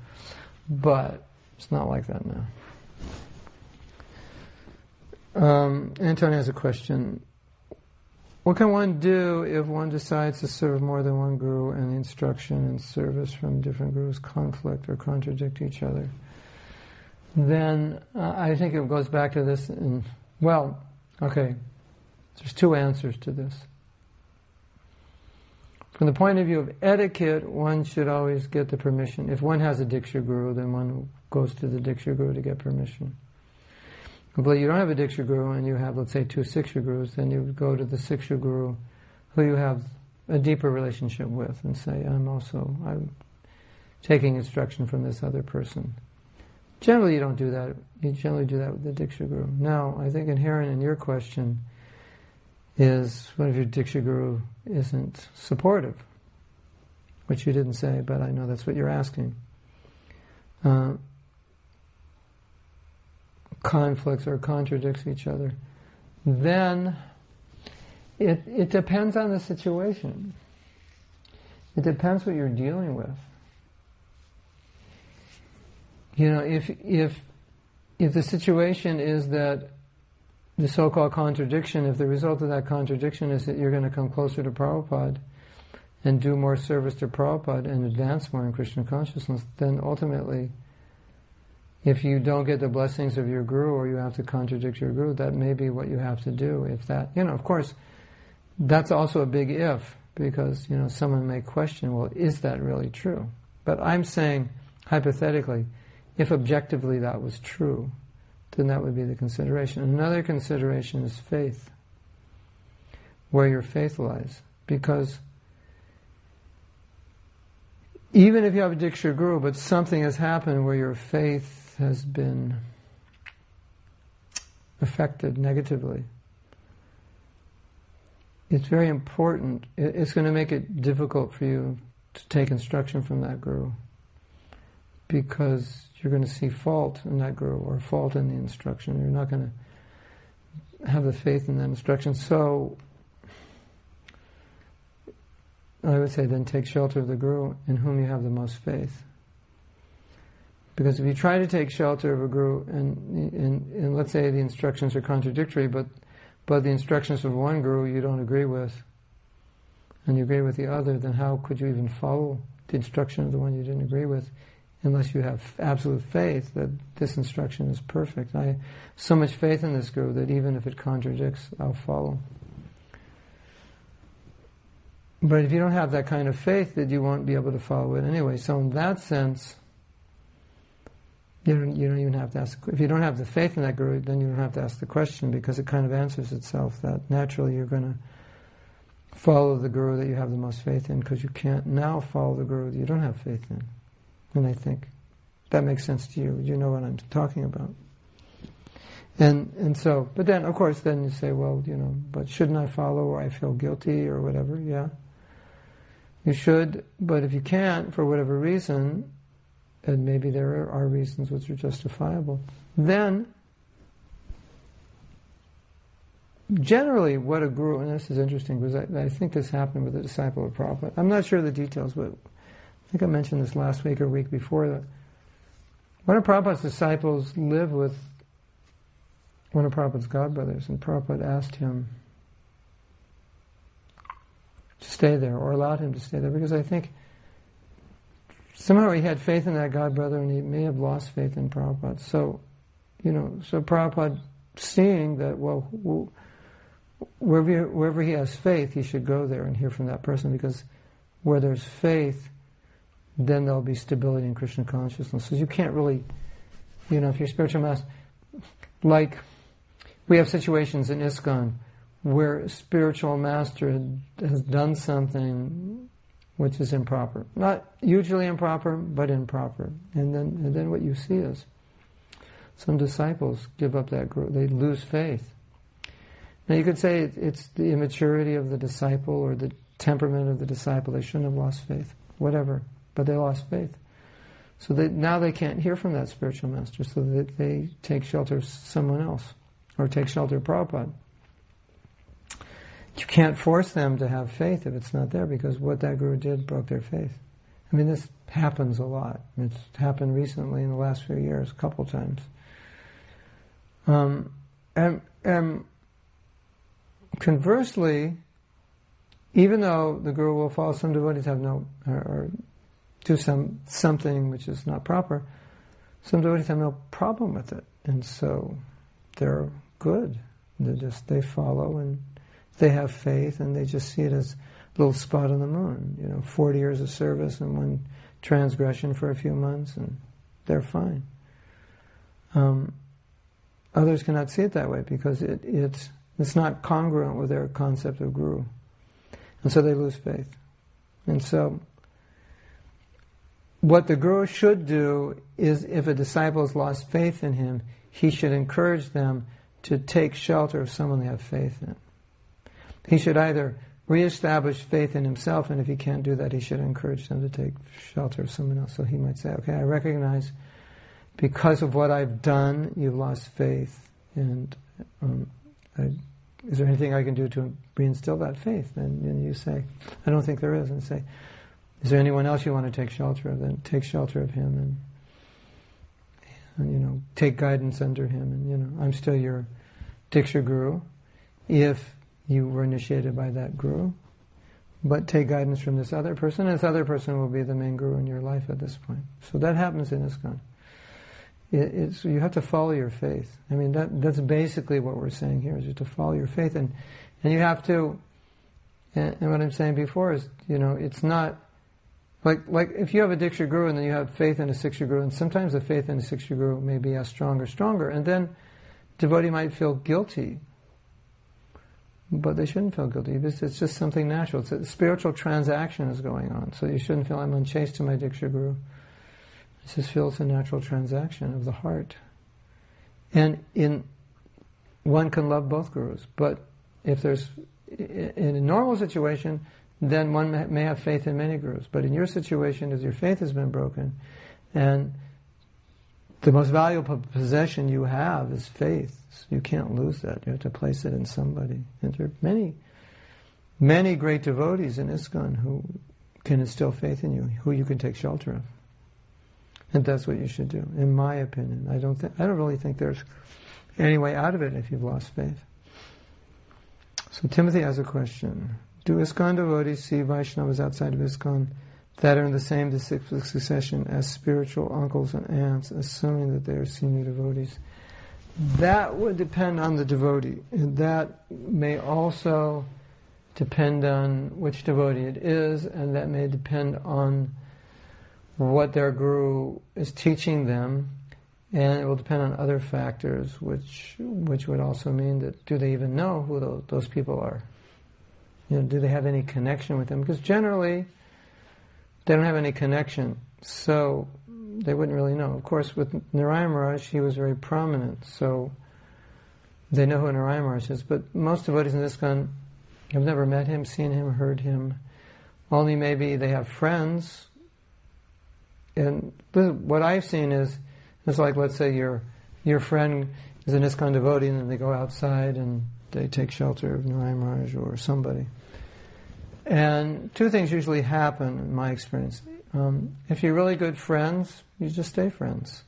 [SPEAKER 1] But it's not like that now. Antonio has a question. What can one do if one decides to serve more than one guru and the instruction and service from different gurus conflict or contradict each other? Then I think it goes back to this. There's two answers to this. From the point of view of etiquette, one should always get the permission. If one has a Diksha Guru, then one goes to the Diksha Guru to get permission. But you don't have a Diksha Guru and you have, let's say, 2 Siksha Gurus, then you go to the Siksha Guru who you have a deeper relationship with and say, I'm taking instruction from this other person. Generally you don't do that. You generally do that with the Diksha Guru. Now, I think inherent in your question is, what if your Diksha Guru isn't supportive? Which you didn't say, but I know that's what you're asking. Conflicts or contradicts each other, then it depends on the situation. It depends what you're dealing with. If the situation is that the so-called contradiction, if the result of that contradiction is that you're going to come closer to Prabhupada and do more service to Prabhupada and advance more in Krishna consciousness, then ultimately, if you don't get the blessings of your guru, or you have to contradict your guru, that may be what you have to do. If that, of course, that's also a big if, because, someone may question, well, is that really true? But I'm saying, hypothetically, if objectively that was true, then that would be the consideration. Another consideration is faith, where your faith lies. Because even if you have a Diksha Guru, but something has happened where your faith has been affected negatively, it's very important. It's going to make it difficult for you to take instruction from that guru. because you're going to see fault in that guru or fault in the instruction. You're not going to have the faith in that instruction. So I would say then take shelter of the guru in whom you have the most faith. Because if you try to take shelter of a guru and let's say the instructions are contradictory, but the instructions of one guru you don't agree with, and you agree with the other, then how could you even follow the instruction of the one you didn't agree with unless you have absolute faith that this instruction is perfect? I have so much faith in this guru that even if it contradicts, I'll follow. But if you don't have that kind of faith, that you won't be able to follow it anyway. So in that sense, you don't even have to ask. If you don't have the faith in that guru, then you don't have to ask the question, because it kind of answers itself that naturally you're going to follow the guru that you have the most faith in, because you can't now follow the guru that you don't have faith in. And I think that makes sense to you. You know what I'm talking about. And so, but then of course, then you say, well, but shouldn't I follow, or I feel guilty or whatever? Yeah, you should. But if you can't for whatever reason, and maybe there are reasons which are justifiable, then generally what a guru, and this is interesting because I think this happened with a disciple of Prabhupada. I'm not sure of the details, but I think I mentioned this last week or week before, that one of Prabhupada's disciples lived with one of Prabhupada's godbrothers, and Prabhupada asked him to stay there, or allowed him to stay there, because I think somehow he had faith in that godbrother and he may have lost faith in Prabhupada. So, so Prabhupada, seeing that, well, wherever he has faith, he should go there and hear from that person, because where there's faith, then there'll be stability in Krishna consciousness. So you can't really, if you're spiritual master, like we have situations in ISKCON where a spiritual master has done something which is improper. Not usually improper, but improper. And then what you see is some disciples give up that group. They lose faith. Now you could say it's the immaturity of the disciple or the temperament of the disciple. They shouldn't have lost faith. Whatever. But they lost faith. So now they can't hear from that spiritual master, so that they take shelter of someone else, or take shelter of Prabhupada. You can't force them to have faith if it's not there, because what that guru did broke their faith. I mean, this happens a lot. It's happened recently in the last few years, a couple times. And conversely, even though the guru will follow, some devotees have or do something which is not proper, some devotees have no problem with it, and so they're good. They follow, and they have faith, and they just see it as a little spot on the moon. 40 years of service and one transgression for a few months, and they're fine. Others cannot see it that way, because it's not congruent with their concept of guru, and so they lose faith. And so what the guru should do is, if a disciple has lost faith in him, he should encourage them to take shelter of someone they have faith in. He should either reestablish faith in himself, and if he can't do that, he should encourage them to take shelter of someone else. So he might say, okay, I recognize because of what I've done, you've lost faith, and is there anything I can do to reinstill that faith? And you say, I don't think there is. And say, is there anyone else you want to take shelter of? Then take shelter of him, and take guidance under him. And I'm still your Diksha Guru, if you were initiated by that guru, but take guidance from this other person, and this other person will be the main guru in your life at this point. So that happens in ISKCON. You have to follow your faith. I mean, that's basically what we're saying here, is you have to follow your faith, and you have to. And what I'm saying before is, it's not like if you have a Diksha Guru and then you have faith in a Siksha Guru, and sometimes the faith in a Siksha Guru may be as stronger, and then devotee might feel guilty. But they shouldn't feel guilty. It's just something natural. It's a spiritual transaction is going on. So you shouldn't feel, I'm unchaste to my Diksha Guru. Just feel it's a natural transaction of the heart. And one can love both gurus. But if there's, in a normal situation, then one may have faith in many gurus. But in your situation, as your faith has been broken, And the most valuable possession you have is faith. So you can't lose that. You have to place it in somebody. And there are many, many great devotees in ISKCON who can instill faith in you, who you can take shelter of. And that's what you should do, in my opinion. I don't really think there's any way out of it if you've lost faith. So Timothy has a question. Do ISKCON devotees see Vaishnavas outside of ISKCON that are in the same disciplic succession as spiritual uncles and aunts, assuming that they are senior devotees? That would depend on the devotee. And that may also depend on which devotee it is, and that may depend on what their guru is teaching them, and it will depend on other factors, which would also mean that do they even know who those people are? Do they have any connection with them? Because generally, they don't have any connection, so they wouldn't really know. Of course, with Narayan Maharaj, he was very prominent, so they know who Narayan Maharaj is. But most devotees in ISKCON have never met him, seen him, heard him. Only maybe they have friends. And what I've seen is, it's like, let's say your friend is an ISKCON devotee, and then they go outside and they take shelter of Narayan Maharaj or somebody. And two things usually happen in my experience. If you're really good friends, you just stay friends.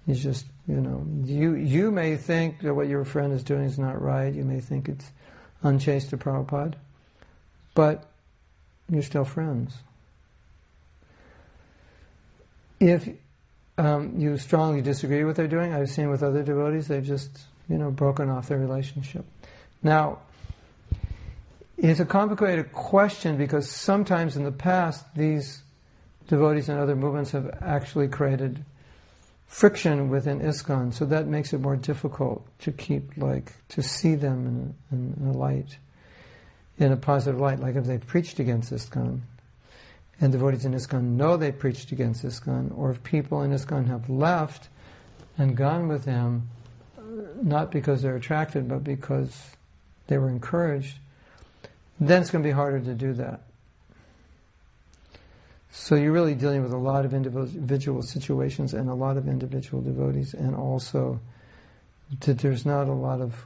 [SPEAKER 1] You just, you may think that what your friend is doing is not right. You may think it's unchaste to Prabhupada, but you're still friends. If you strongly disagree with what they're doing, I've seen with other devotees, they've just, broken off their relationship. Now, it's a complicated question because sometimes in the past, these devotees and other movements have actually created friction within ISKCON, so that makes it more difficult to keep, to see them in a light, in a positive light, like if they've preached against ISKCON, and devotees in ISKCON know they preached against ISKCON, or if people in ISKCON have left and gone with them, not because they're attracted, but because they were encouraged, then it's going to be harder to do that. So you're really dealing with a lot of individual situations and a lot of individual devotees, and also that there's not a lot of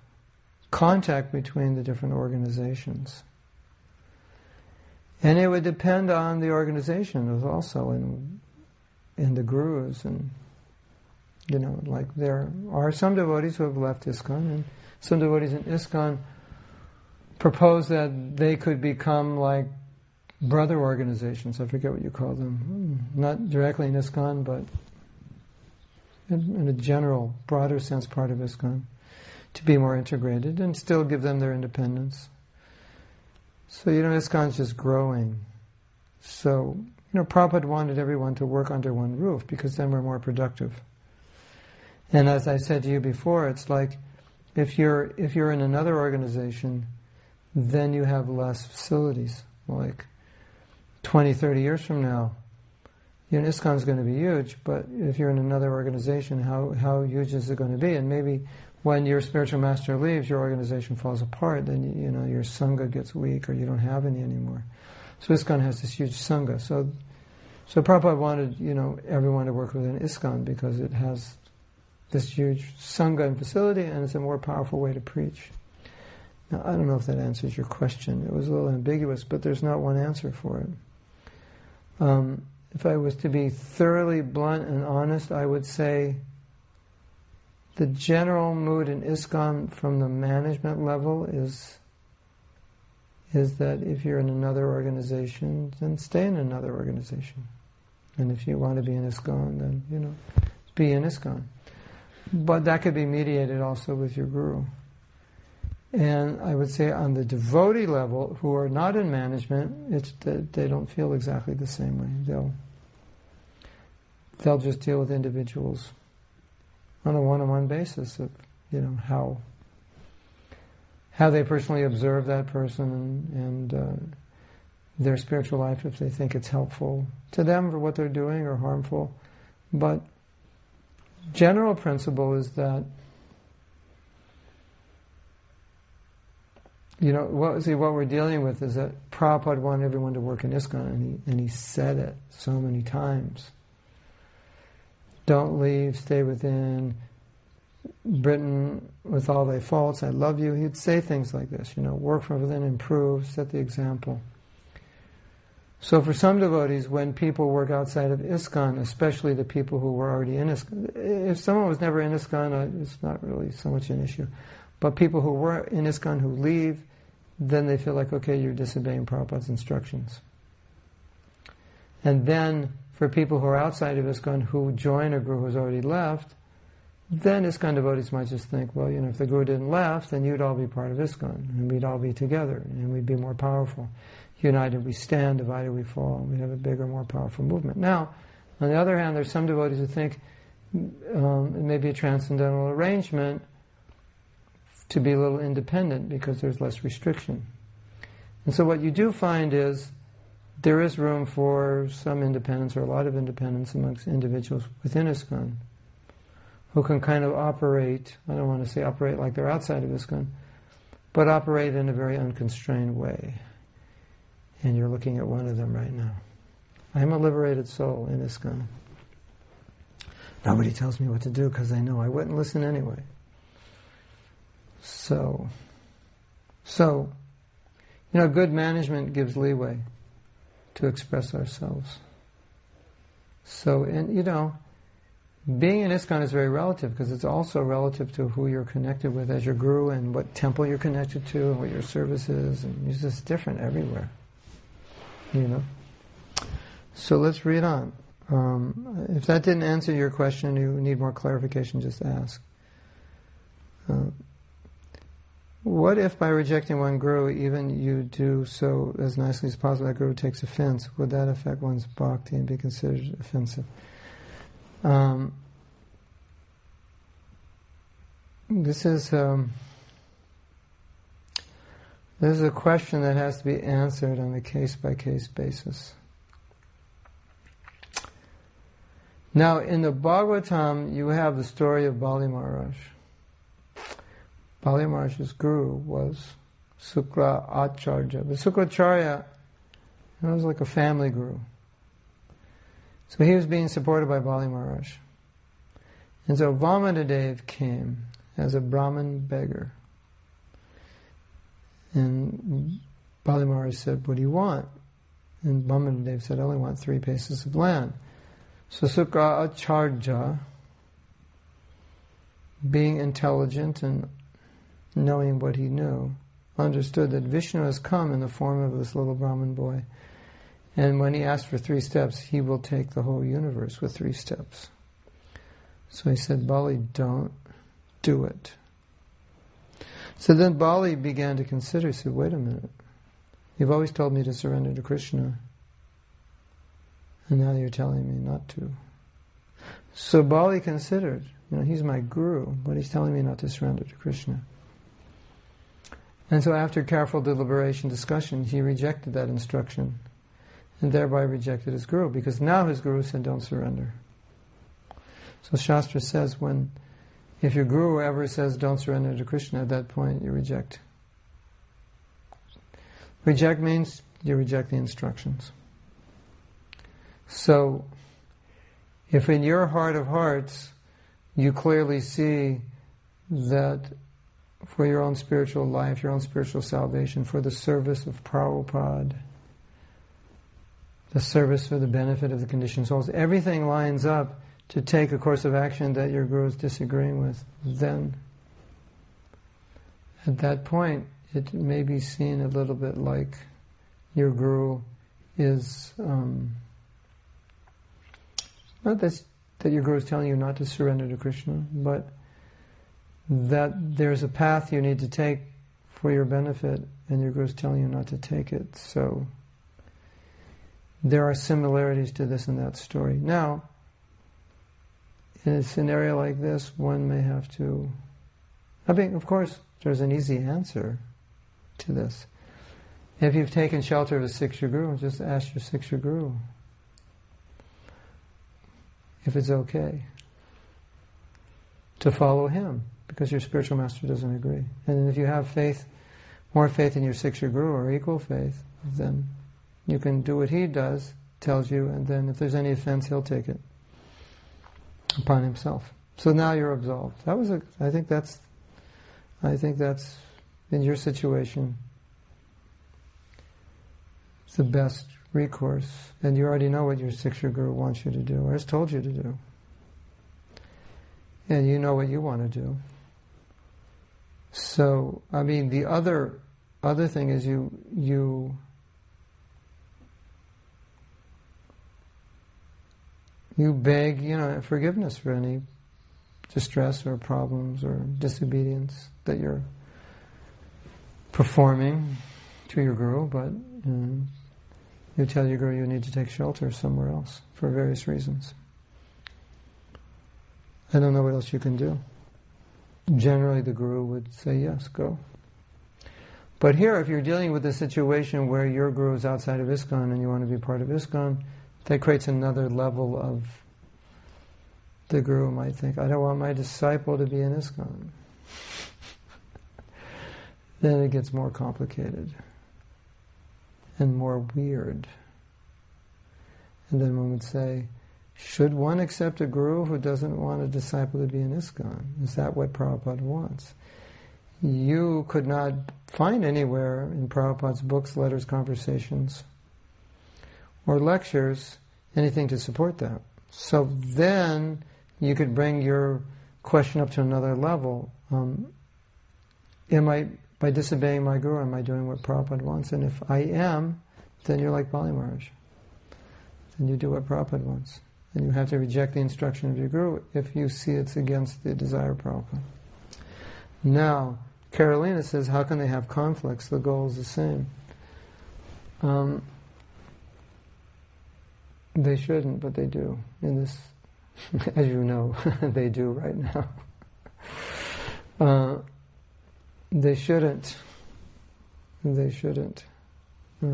[SPEAKER 1] contact between the different organizations. And it would depend on the organization also, in the gurus, and there are some devotees who have left ISKCON, and some devotees in ISKCON propose that they could become like brother organizations. I forget what you call them. Not directly in ISKCON, but in a general, broader sense, part of ISKCON, to be more integrated and still give them their independence. So, ISKCON's just growing. So, Prabhupada wanted everyone to work under one roof because then we're more productive. And as I said to you before, it's like if you're in another organization, then you have less facilities. Like 20, 30 years from now, ISKCON's going to be huge, but if you're in another organization, how huge is it going to be? And maybe when your spiritual master leaves, your organization falls apart, then your sangha gets weak, or you don't have any anymore. So ISKCON has this huge sangha. So Prabhupada wanted, everyone to work within ISKCON because it has this huge sangha and facility, and it's a more powerful way to preach. Now, I don't know if that answers your question. It was a little ambiguous, but there's not one answer for it. If I was to be thoroughly blunt and honest, I would say the general mood in ISKCON from the management level is that if you're in another organization, then stay in another organization. And if you want to be in ISKCON, then, be in ISKCON. But that could be mediated also with your guru. And I would say on the devotee level, who are not in management, it's that they don't feel exactly the same way. They'll just deal with individuals on a one-on-one basis of, how they personally observe that person and their spiritual life, if they think it's helpful to them for what they're doing or harmful. But general principle is that what we're dealing with is that Prabhupada wanted everyone to work in ISKCON, and he said it so many times. don't leave, stay within, Britain with all thy faults, I love you. He'd say things like this, work from within, improve, set the example. So for some devotees, when people work outside of ISKCON, especially the people who were already in ISKCON, if someone was never in ISKCON, it's not really so much an issue. But people who were in ISKCON who leave, then they feel like, okay, you're disobeying Prabhupada's instructions. And then for people who are outside of ISKCON who join a guru who's already left, then ISKCON devotees might just think, well, if the guru didn't left, then you'd all be part of ISKCON, and we'd all be together, and we'd be more powerful. United we stand, divided we fall. We'd have a bigger, more powerful movement. Now, on the other hand, there's some devotees who think it may be a transcendental arrangement to be a little independent because there's less restriction. And so what you do find is there is room for some independence or a lot of independence amongst individuals within ISKCON who can kind of operate, I don't want to say operate like they're outside of ISKCON, but operate in a very unconstrained way. And you're looking at one of them right now. I'm a liberated soul in ISKCON. Nobody tells me what to do because they know I wouldn't listen anyway. So, good management gives leeway to express ourselves. So, being in ISKCON is very relative because it's also relative to who you're connected with as your guru and what temple you're connected to and what your service is. And it's just different everywhere. So let's read on. If that didn't answer your question, you need more clarification, just ask. What if by rejecting one guru, even you do so as nicely as possible, that guru takes offense? Would that affect one's bhakti and be considered offensive? This is a question that has to be answered on a case-by-case basis. Now, in the Bhagavatam, you have the story of Bali Maharaj. Bali Maharaj's guru was Sukra Acharya. But Sukracharya was like a family guru. So he was being supported by Bali Maharaj. And so Vamanadev came as a Brahmin beggar. And Bali Maharaj said, what do you want? And Vamanadev said, I only want 3 paces of land. So Sukra Acharya, being intelligent and knowing what he knew, understood that Vishnu has come in the form of this little Brahmin boy. And when he asked for 3 steps, he will take the whole universe with 3 steps. So he said, Bali, don't do it. So then Bali began to consider, he said, wait a minute. You've always told me to surrender to Krishna. And now you're telling me not to. So Bali considered, he's my guru, but he's telling me not to surrender to Krishna. And so after careful deliberation, discussion, he rejected that instruction and thereby rejected his guru, because now his guru said, don't surrender. So Shastra says if your guru ever says don't surrender to Krishna, at that point you reject. Reject means you reject the instructions. So, if in your heart of hearts you clearly see that for your own spiritual life, your own spiritual salvation, for the service of Prabhupada, the service for the benefit of the conditioned souls, everything lines up to take a course of action that your guru is disagreeing with, then at that point it may be seen a little bit like your guru is not that your guru is telling you not to surrender to Krishna, but that there's a path you need to take for your benefit and your guru is telling you not to take it. So there are similarities to this and that story. Now, in a scenario like this, one may have to... of course, there's an easy answer to this. If you've taken shelter of a Siksha Guru, just ask your Siksha Guru if it's okay to follow him, because your spiritual master doesn't agree. And if you have faith, more faith in your Siksha Guru or equal faith, then you can do what he tells you, and then if there's any offense, he'll take it. upon himself. So now you're absolved. I think that's in your situation, it's the best recourse. And you already know what your Siksha Guru wants you to do, or has told you to do. And you know what you want to do. So, I mean, the other thing is you beg, forgiveness for any distress or problems or disobedience that you're performing to your Guru, but you tell your Guru you need to take shelter somewhere else for various reasons. I don't know what else you can do. Generally the Guru would say, yes, go. But here, if you're dealing with a situation where your Guru is outside of ISKCON and you want to be part of ISKCON, that creates another level of, the Guru might think, I don't want my disciple to be in ISKCON. Then it gets more complicated and more weird. And then one would say, should one accept a Guru who doesn't want a disciple to be in ISKCON? Is that what Prabhupada wants? You could not find anywhere in Prabhupada's books, letters, conversations, or lectures anything to support that. So then you could bring your question up to another level. By disobeying my Guru, am I doing what Prabhupada wants? And if I am, then you're like Bali Maharaj. Then you do what Prabhupada wants. And you have to reject the instruction of your Guru if you see it's against the desire of Prabhupada. Now, Carolina says, how can they have conflicts? The goal is the same. They shouldn't, but they do. In this, as you know, they do right now. They shouldn't. They shouldn't. I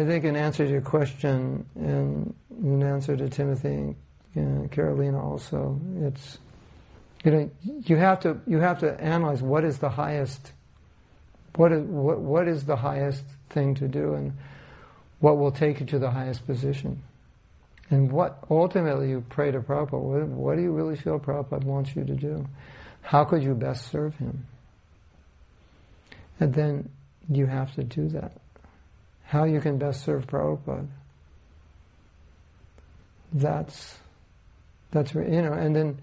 [SPEAKER 1] think in answer to your question, and in answer to Timothy and Carolina also, it's you have to analyze what is the highest the highest thing to do, and what will take you to the highest position, and what ultimately you pray to Prabhupada. What do you really feel Prabhupada wants you to do? How could you best serve him? And then you have to do that. How you can best serve Prabhupada. That's where, and then,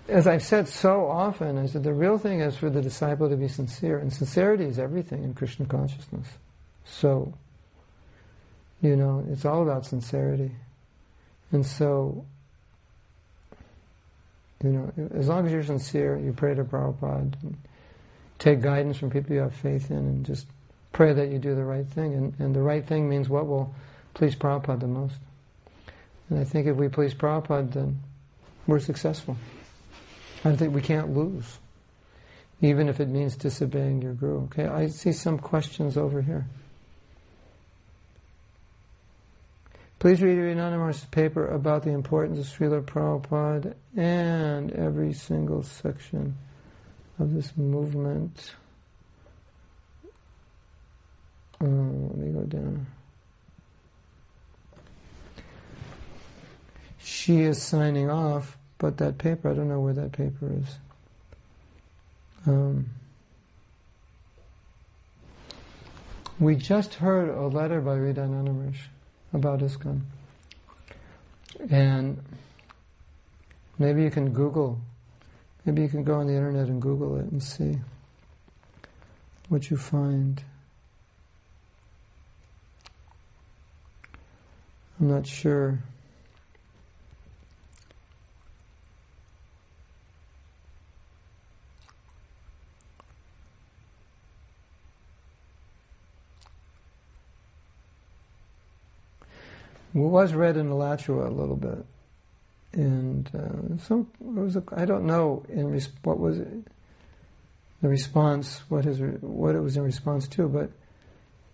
[SPEAKER 1] as I've said so often, I said the real thing is for the disciple to be sincere, and sincerity is everything in Krishna consciousness. So, it's all about sincerity. And so, as long as you're sincere, you pray to Prabhupada, and take guidance from people you have faith in, and just pray that you do the right thing. And the right thing means what will please Prabhupada the most. And I think if we please Prabhupada, then we're successful. I think we can't lose, even if it means disobeying your Guru. Okay, I see some questions over here. Please read Nanda Maharaj's paper about the importance of Srila Prabhupada and every single section of this movement. Let me go down. She is signing off, but that paper, I don't know where that paper is. We just heard a letter by Hridayananda Maharaj about ISKCON. And maybe you can go on the internet and Google it and see what you find. I'm not sure. It was read in Alachua a little bit, and I don't know what was it, the response, what it was in response to, but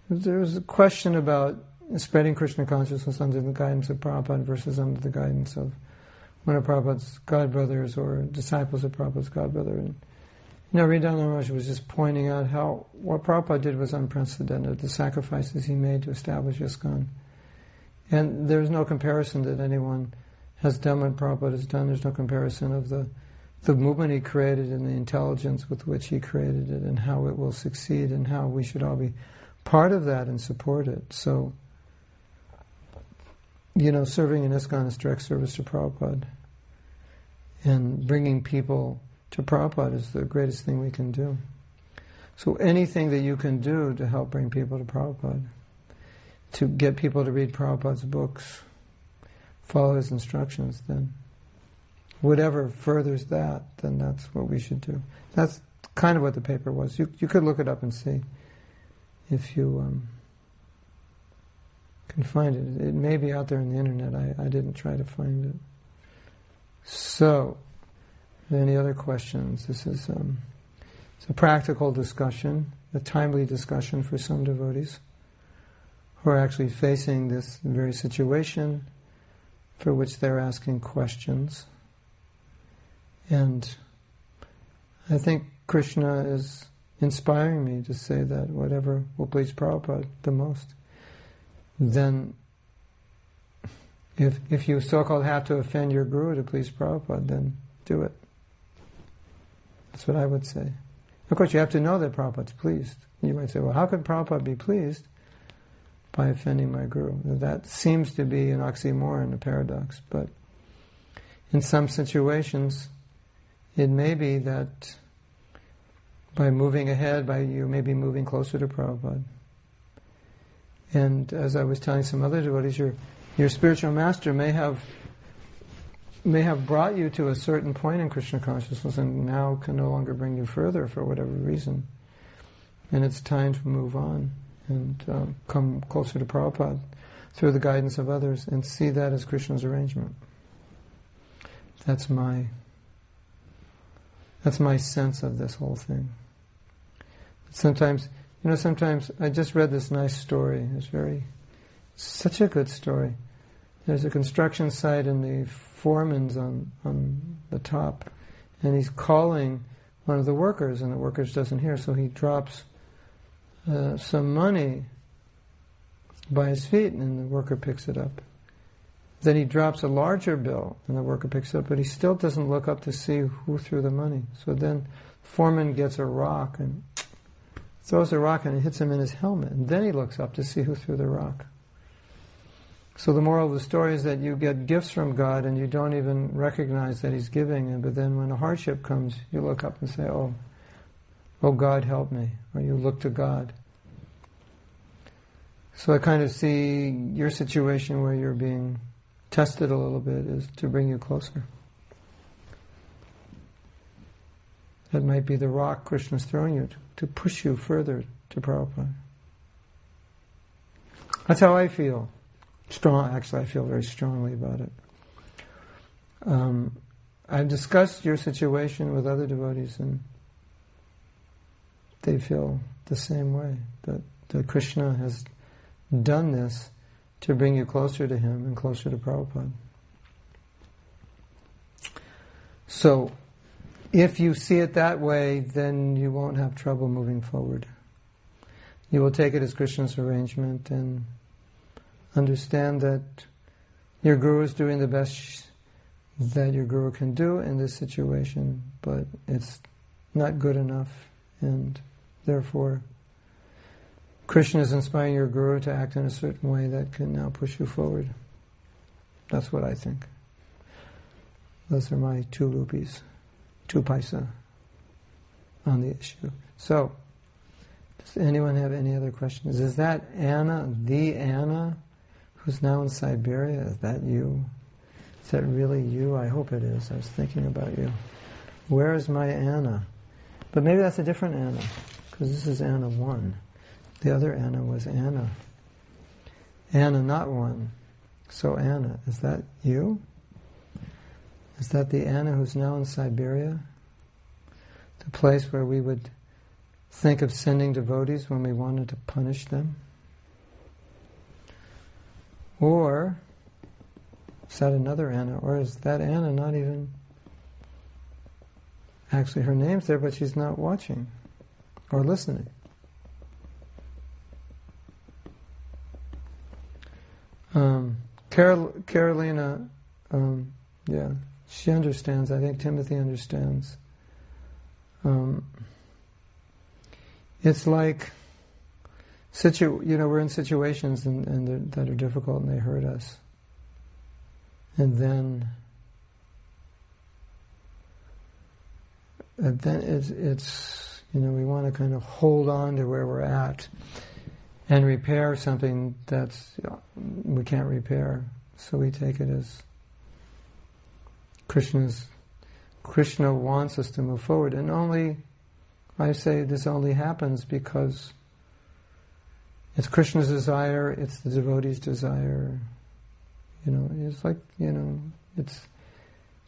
[SPEAKER 1] there was a question about spreading Krishna consciousness under the guidance of Prabhupada versus under the guidance of one of Prabhupada's godbrothers or disciples of Prabhupada's godbrother. Ridhana Maharaj was just pointing out how what Prabhupada did was unprecedented, the sacrifices he made to establish ISKCON. And there's no comparison that anyone has done what Prabhupada has done. There's no comparison of the movement he created and the intelligence with which he created it and how it will succeed and how we should all be part of that and support it. So, serving in ISKCON is direct service to Prabhupada. And bringing people to Prabhupada is the greatest thing we can do. So anything that you can do to help bring people to Prabhupada, to get people to read Prabhupada's books, follow his instructions, then whatever furthers that, then that's what we should do. That's kind of what the paper was. You could look it up and see if you can find it. It may be out there on the internet. I didn't try to find it. So, any other questions? This is it's a practical discussion, a timely discussion for some devotees who are actually facing this very situation for which they're asking questions. And I think Krishna is inspiring me to say that whatever will please Prabhupada the most, then if you so-called have to offend your guru to please Prabhupada, then do it. That's what I would say. Of course, you have to know that Prabhupada's pleased. You might say, well, how could Prabhupada be pleased by offending my guru? That seems to be an oxymoron, a paradox. But in some situations, it may be that by moving ahead, you may be moving closer to Prabhupada. And as I was telling some other devotees, your spiritual master may have brought you to a certain point in Krishna consciousness and now can no longer bring you further for whatever reason. And it's time to move on and come closer to Prabhupada through the guidance of others and see that as Krishna's arrangement. That's my sense of this whole thing. Sometimes I just read this nice story. It's such a good story. There's a construction site and the foreman's on the top, and he's calling one of the workers, and the worker doesn't hear, so he drops some money by his feet, and the worker picks it up. Then he drops a larger bill, and the worker picks it up, but he still doesn't look up to see who threw the money. So then the foreman gets a rock and throws a rock, and it hits him in his helmet, and then he looks up to see who threw the rock. So the moral of the story is that you get gifts from God and you don't even recognize that He's giving them, but then when a hardship comes, you look up and say, oh God, help me, or you look to God. So I kind of see your situation where you're being tested a little bit is to bring you closer. That might be the rock Krishna's throwing you to push you further to Prabhupada. That's how I feel. Actually, I feel very strongly about it. I've discussed your situation with other devotees, and they feel the same way, that Krishna has done this to bring you closer to Him and closer to Prabhupada. So, if you see it that way, then you won't have trouble moving forward. You will take it as Krishna's arrangement and understand that your guru is doing the best that your guru can do in this situation, but it's not good enough, and therefore Krishna is inspiring your guru to act in a certain way that can now push you forward. That's what I think. Those are my 2 rupees, 2 paisa on the issue. So, does anyone have any other questions? Is that Anna, the Anna, who's now in Siberia? Is that you? Is that really you? I hope it is. I was thinking about you. Where is my Anna? But maybe that's a different Anna, because this is Anna 1. The other Anna was Anna. Anna, not 1. So Anna, is that you? Is that the Anna who's now in Siberia? The place where we would think of sending devotees when we wanted to punish them? Or is that another Anna? Or is that Anna not even Actually, her name's there, but she's not watching or listening. Carolina, yeah, she understands. I think Timothy understands. It's like, we're in situations that are difficult and they hurt us. And then it's we want to kind of hold on to where we're at and repair something that's we can't repair. So we take it as Krishna wants us to move forward, and I say this only happens because it's Krishna's desire, it's the devotee's desire. It's like, it's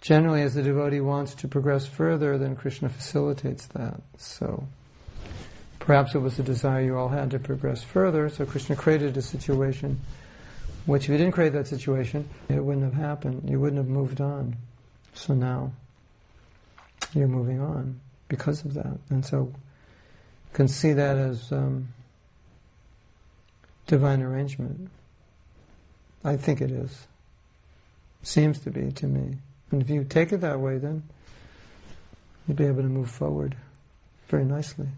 [SPEAKER 1] generally as the devotee wants to progress further, then Krishna facilitates that. So perhaps it was the desire you all had to progress further, so Krishna created a situation which, if you didn't create that situation, it wouldn't have happened. You wouldn't have moved on. So now you're moving on because of that. And so you can see that as divine arrangement. I think it is. Seems to be to me. And if you take it that way, then you'll be able to move forward very nicely.